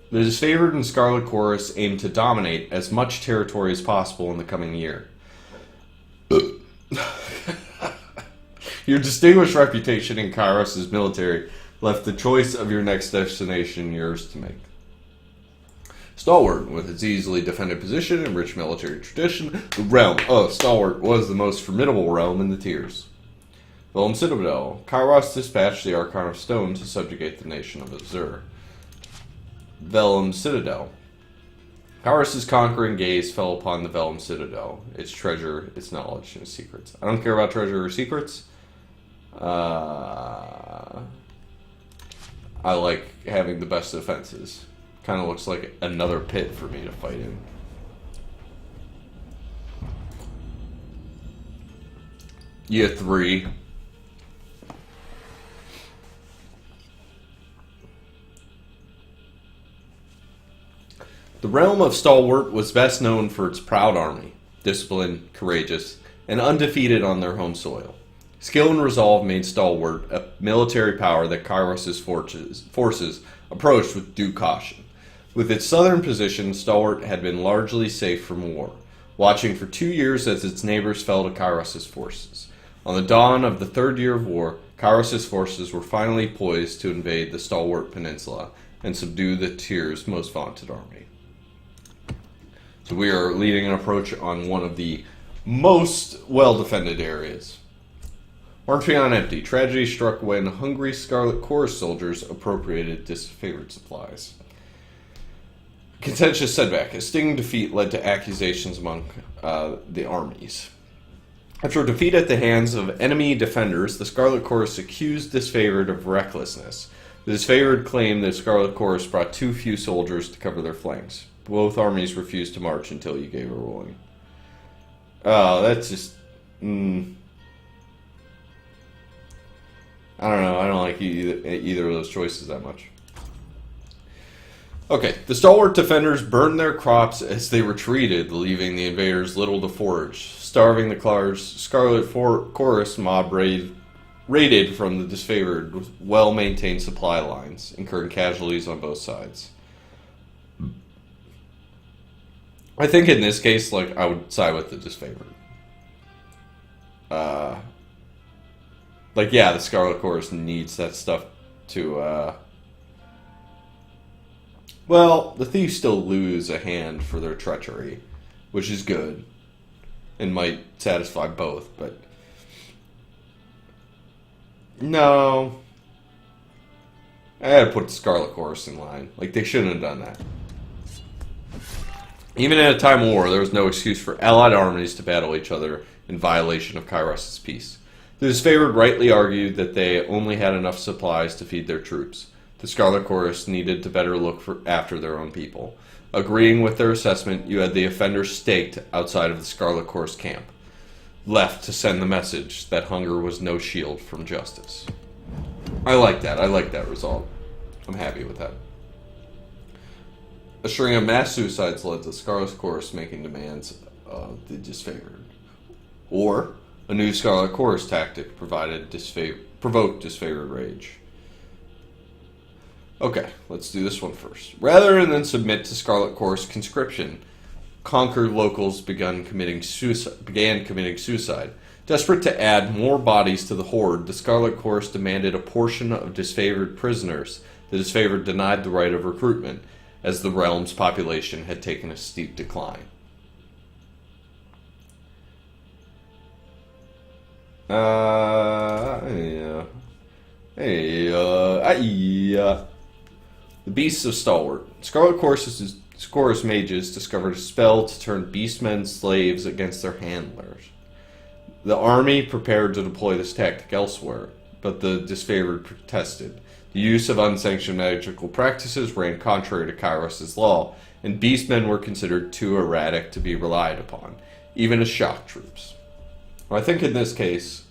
The disfavored and Scarlet Chorus aimed to dominate as much territory as possible in the coming year. Your distinguished reputation in Kairos' military left the choice of your next destination yours to make. Stalwart, with its easily defended position and rich military tradition, the realm of Stalwart was the most formidable realm in the tiers. Vellum Citadel, Kairos dispatched the Archon of Stone to subjugate the nation of Azur. Vellum Citadel. Kairos' conquering gaze fell upon the Vellum Citadel, its treasure, its knowledge, and its secrets. I don't care about treasure or secrets. I like having the best defenses. Kind of looks like another pit for me to fight in. Yeah, 3. The realm of Stalwart was best known for its proud army, disciplined, courageous, and undefeated on their home soil. Skill and resolve made Stalwart a military power that Kairos' forces approached with due caution. With its southern position, Stalwart had been largely safe from war, watching for 2 years as its neighbors fell to Kairos' forces. On the dawn of the third year of war, Kairos' forces were finally poised to invade the stalwart peninsula and subdue the Tyr's most vaunted army. So we are leading an approach on one of the most well-defended areas. Marching on empty, tragedy struck when hungry Scarlet Chorus soldiers appropriated disfavored supplies. Contentious setback. A stinging defeat led to accusations among the armies. After a defeat at the hands of enemy defenders, the Scarlet Chorus accused Disfavored of recklessness. The Disfavored claimed that Scarlet Chorus brought too few soldiers to cover their flanks. Both armies refused to march until you gave a ruling. Oh, that's just... I don't know. I don't like either of those choices that much. Okay, the stalwart defenders burned their crops as they retreated, leaving the invaders little to forage. Starving the Scarlet Chorus mob raided from the disfavored with well-maintained supply lines, incurring casualties on both sides. I think in this case, I would side with the disfavored. Yeah, the Scarlet Chorus needs that stuff to, well, the thieves still lose a hand for their treachery, which is good, and might satisfy both, but... No. I had to put the Scarlet Chorus in line. They shouldn't have done that. Even at a time of war, there was no excuse for allied armies to battle each other in violation of Kairos' peace. The disfavored rightly argued that they only had enough supplies to feed their troops. The Scarlet Chorus needed to better look after their own people. Agreeing with their assessment, you had the offenders staked outside of the Scarlet Chorus camp, left to send the message that hunger was no shield from justice. I like that. I like that result. I'm happy with that. A string of mass suicides led to the Scarlet Chorus making demands of the disfavored. Or, a new Scarlet Chorus tactic provoked disfavored rage. Okay, let's do this one first. Rather than submit to Scarlet Chorus conscription, conquered locals began committing suicide. Desperate to add more bodies to the horde, the Scarlet Chorus demanded a portion of disfavored prisoners. The disfavored denied the right of recruitment, as the realm's population had taken a steep decline. The Beasts of Stalwart. Scarlet Chorus mages discovered a spell to turn beastmen slaves against their handlers. The army prepared to deploy this tactic elsewhere, but the disfavored protested. The use of unsanctioned magical practices ran contrary to Kairos' law, and beastmen were considered too erratic to be relied upon, even as shock troops. Well, I think in this case,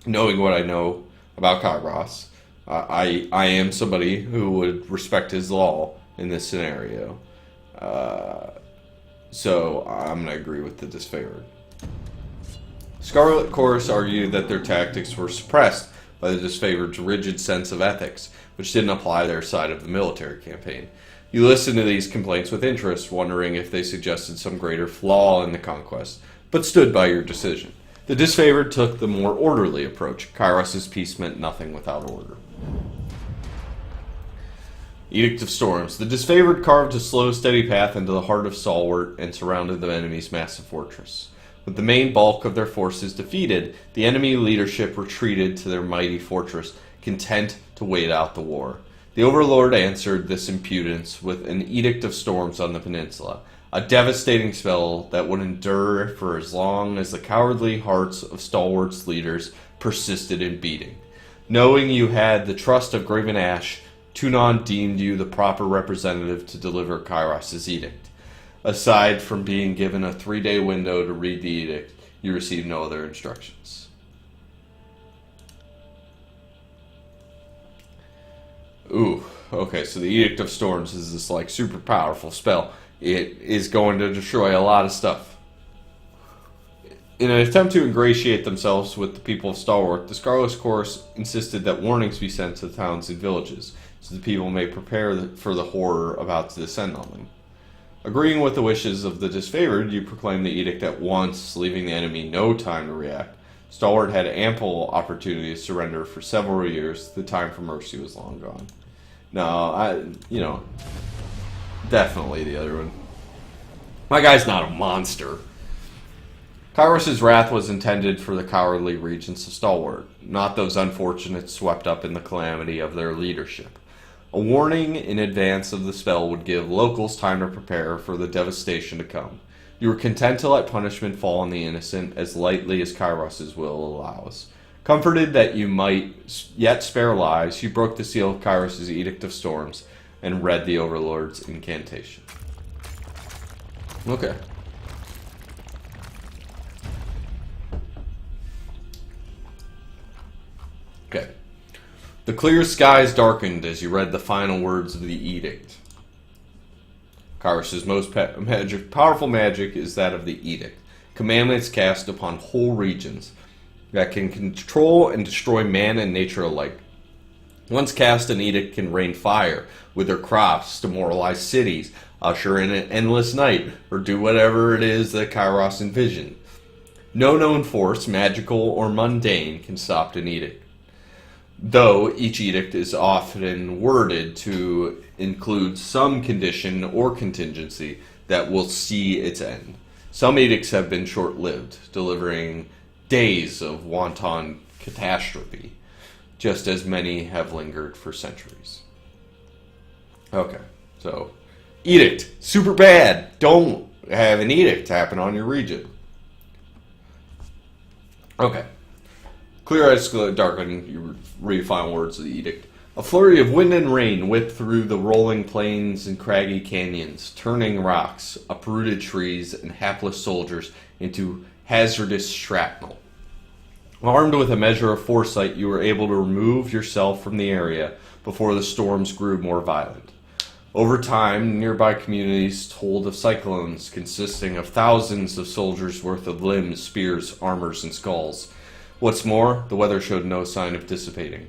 knowing what I know about Kairos, I am somebody who would respect his law in this scenario. So I'm going to agree with the disfavored. Scarlet Chorus argued that their tactics were suppressed by the disfavored's rigid sense of ethics, which didn't apply to their side of the military campaign. You listened to these complaints with interest, wondering if they suggested some greater flaw in the conquest, but stood by your decision. The disfavored took the more orderly approach. Kairos' peace meant nothing without order. Edict of Storms. The disfavored carved a slow, steady path into the heart of Stalwart and surrounded the enemy's massive fortress. With the main bulk of their forces defeated, the enemy leadership retreated to their mighty fortress, content to wait out the war. The Overlord answered this impudence with an Edict of Storms on the peninsula, a devastating spell that would endure for as long as the cowardly hearts of Stalwart's leaders persisted in beating. Knowing you had the trust of Graven Ash, Tunon deemed you the proper representative to deliver Kairos' edict. Aside from being given a 3-day window to read the edict, you received no other instructions. Ooh, okay, so the Edict of Storms is this super powerful spell. It is going to destroy a lot of stuff. In an attempt to ingratiate themselves with the people of Stalwart, the Scarlet Chorus insisted that warnings be sent to the towns and villages, so the people may prepare for the horror about to descend on them. Agreeing with the wishes of the disfavored, you proclaim the edict at once, leaving the enemy no time to react. Stalwart had ample opportunity to surrender for several years. The time for mercy was long gone. No, definitely the other one. My guy's not a monster. Kairos' wrath was intended for the cowardly regents of Stalwart, not those unfortunates swept up in the calamity of their leadership. A warning in advance of the spell would give locals time to prepare for the devastation to come. You were content to let punishment fall on the innocent as lightly as Kairos' will allows. Comforted that you might yet spare lives, you broke the seal of Kairos' Edict of Storms and read the Overlord's incantation. Okay. Okay. The clear skies darkened as you read the final words of the edict. Kairos' most powerful magic is that of the edict. Commandments cast upon whole regions that can control and destroy man and nature alike. Once cast, an edict can rain fire, wither crops, demoralize cities, usher in an endless night, or do whatever it is that Kairos envisioned. No known force, magical or mundane, can stop an edict, though each edict is often worded to include some condition or contingency that will see its end. Some edicts have been short-lived, delivering days of wanton catastrophe, just as many have lingered for centuries. Okay, so edict, super bad. Don't have an edict happen on your region. Okay. Clear as darkened, you read final words of the edict. A flurry of wind and rain whipped through the rolling plains and craggy canyons, turning rocks, uprooted trees, and hapless soldiers into hazardous shrapnel. Armed with a measure of foresight, you were able to remove yourself from the area before the storms grew more violent. Over time, nearby communities told of cyclones consisting of thousands of soldiers' worth of limbs, spears, armors, and skulls. What's more, the weather showed no sign of dissipating.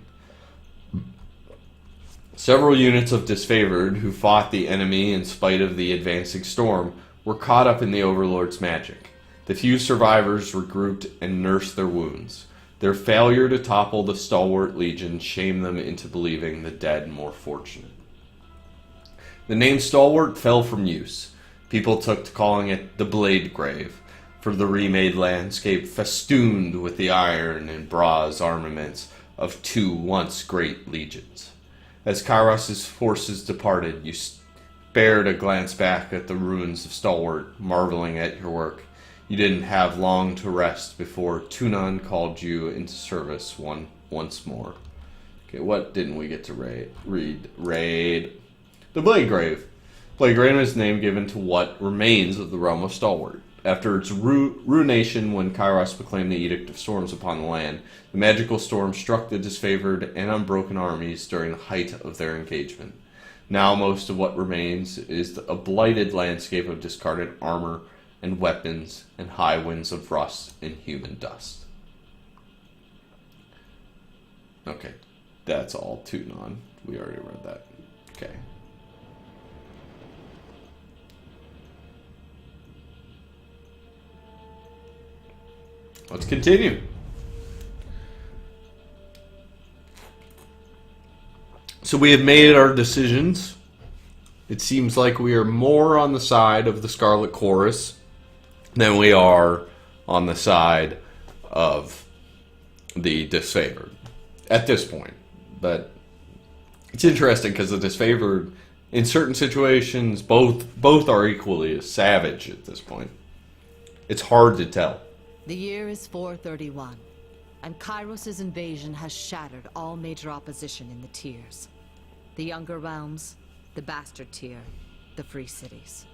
Several units of disfavored who fought the enemy in spite of the advancing storm were caught up in the Overlord's magic. The few survivors regrouped and nursed their wounds. Their failure to topple the stalwart legion shamed them into believing the dead more fortunate. The name Stalwart fell from use. People took to calling it the Blade Grave, for the remade landscape festooned with the iron and bronze armaments of two once great legions. As Kairos' forces departed, you spared a glance back at the ruins of Stalwart, marveling at your work. You didn't have long to rest before Tunon called you into service once more. Okay, what didn't we get to read? Raid. The Blade Grave. Blade Grave is the name given to what remains of the realm of Stalwart. After its ruination when Kairos proclaimed the Edict of Storms upon the land, the magical storm struck the disfavored and unbroken armies during the height of their engagement. Now most of what remains is a blighted landscape of discarded armor and weapons and high winds of rust and human dust. Okay, that's all Tunon. We already read that. Okay. Let's continue. So we have made our decisions. It seems like we are more on the side of the Scarlet Chorus than we are on the side of the disfavored at this point. But it's interesting because the disfavored, in certain situations, both are equally as savage at this point. It's hard to tell. The year is 431, and Kairos' invasion has shattered all major opposition in the tiers. The Younger Realms, the Bastard Tier, the Free Cities.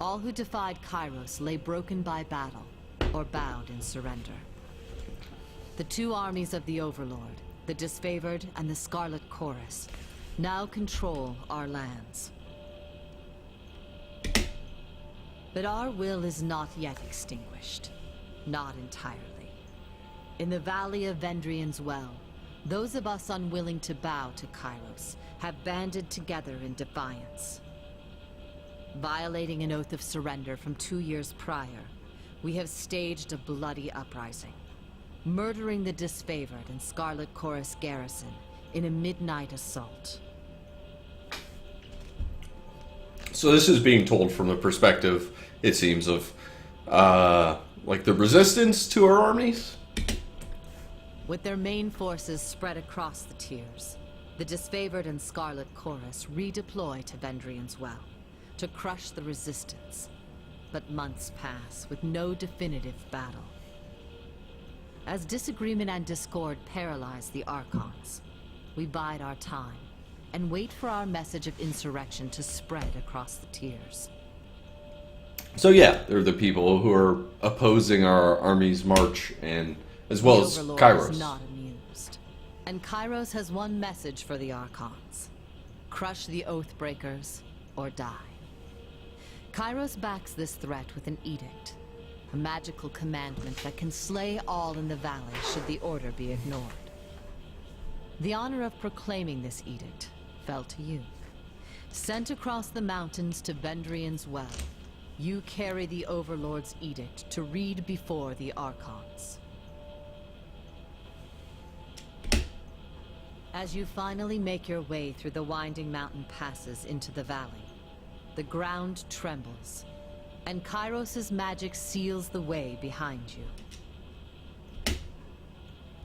All who defied Kairos lay broken by battle, or bowed in surrender. The two armies of the Overlord, the Disfavored and the Scarlet Chorus, now control our lands. But our will is not yet extinguished. Not entirely. In the Valley of Vendrian's Well, those of us unwilling to bow to Kairos have banded together in defiance. Violating an oath of surrender from 2 years prior, we have staged a bloody uprising. murdering the disfavored and Scarlet Chorus garrison in a midnight assault. So this is being told from the perspective, it seems, of like the resistance to our armies. With their main forces spread across the tiers, the disfavored and Scarlet Chorus redeploy to Vendrian's Well to crush the resistance. But months pass with no definitive battle. As disagreement and discord paralyze the Archons, we bide our time and wait for our message of insurrection to spread across the tiers. So yeah, they're the people who are opposing our army's march, and as well as Overlord Kairos. is not amused, and Kairos has one message for the Archons: crush the Oathbreakers or die. Kairos backs this threat with an edict, a magical commandment that can slay all in the valley should the order be ignored. The honor of proclaiming this edict fell to you. Sent across the mountains to Vendrian's Well, you carry the Overlord's edict to read before the Archons. As you finally make your way through the winding mountain passes into the valley, the ground trembles, and Kairos' magic seals the way behind you.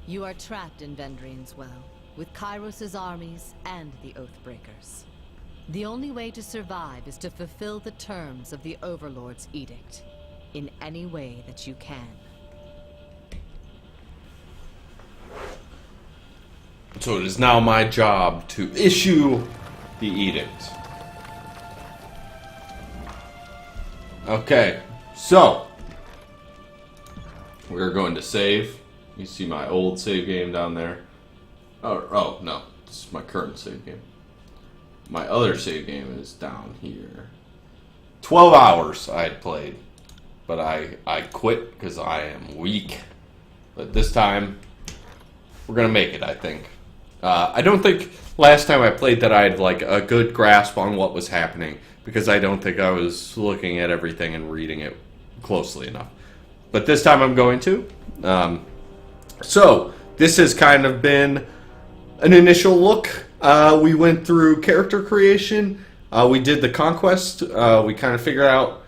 You are trapped in Vendrian's Well, with Kairos' armies and the Oathbreakers. The only way to survive is to fulfill the terms of the Overlord's edict, in any way that you can. So it is now my job to issue the edict. Okay, so we're going to save. You see my old save game down there. Oh no, this is my current save game. My other save game is down here. 12 hours I had played, but I quit because I am weak. But this time, we're gonna make it, I think. I don't think last time I played that I had like a good grasp on what was happening, because I don't think I was looking at everything and reading it closely enough. But this time I'm going to. So this has kind of been an initial look. We went through character creation. We did the Conquest. We kind of figured out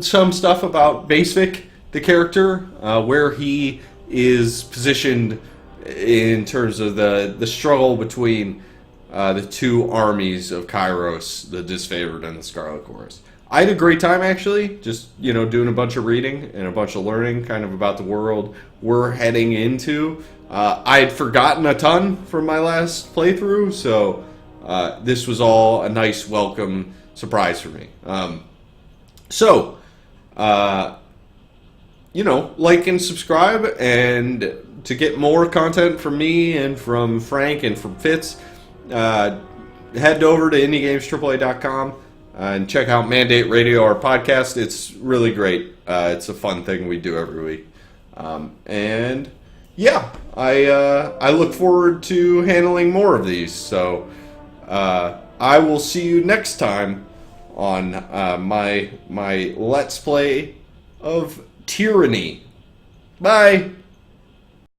some stuff about Basic, the character, where he is positioned in terms of the struggle between the two armies of Kairos, the Disfavored and the Scarlet Chorus. I had a great time, actually, just, doing a bunch of reading and a bunch of learning kind of about the world we're heading into. I had forgotten a ton from my last playthrough, so this was all a nice, welcome surprise for me. Like and subscribe, and to get more content from me and from Frank and from Fitz, head over to IndieGamesAAA.com and check out Mandate Radio, our podcast. It's really great. It's a fun thing we do every week. And yeah, I look forward to handling more of these. So I will see you next time on my Let's Play of Tyranny. Bye!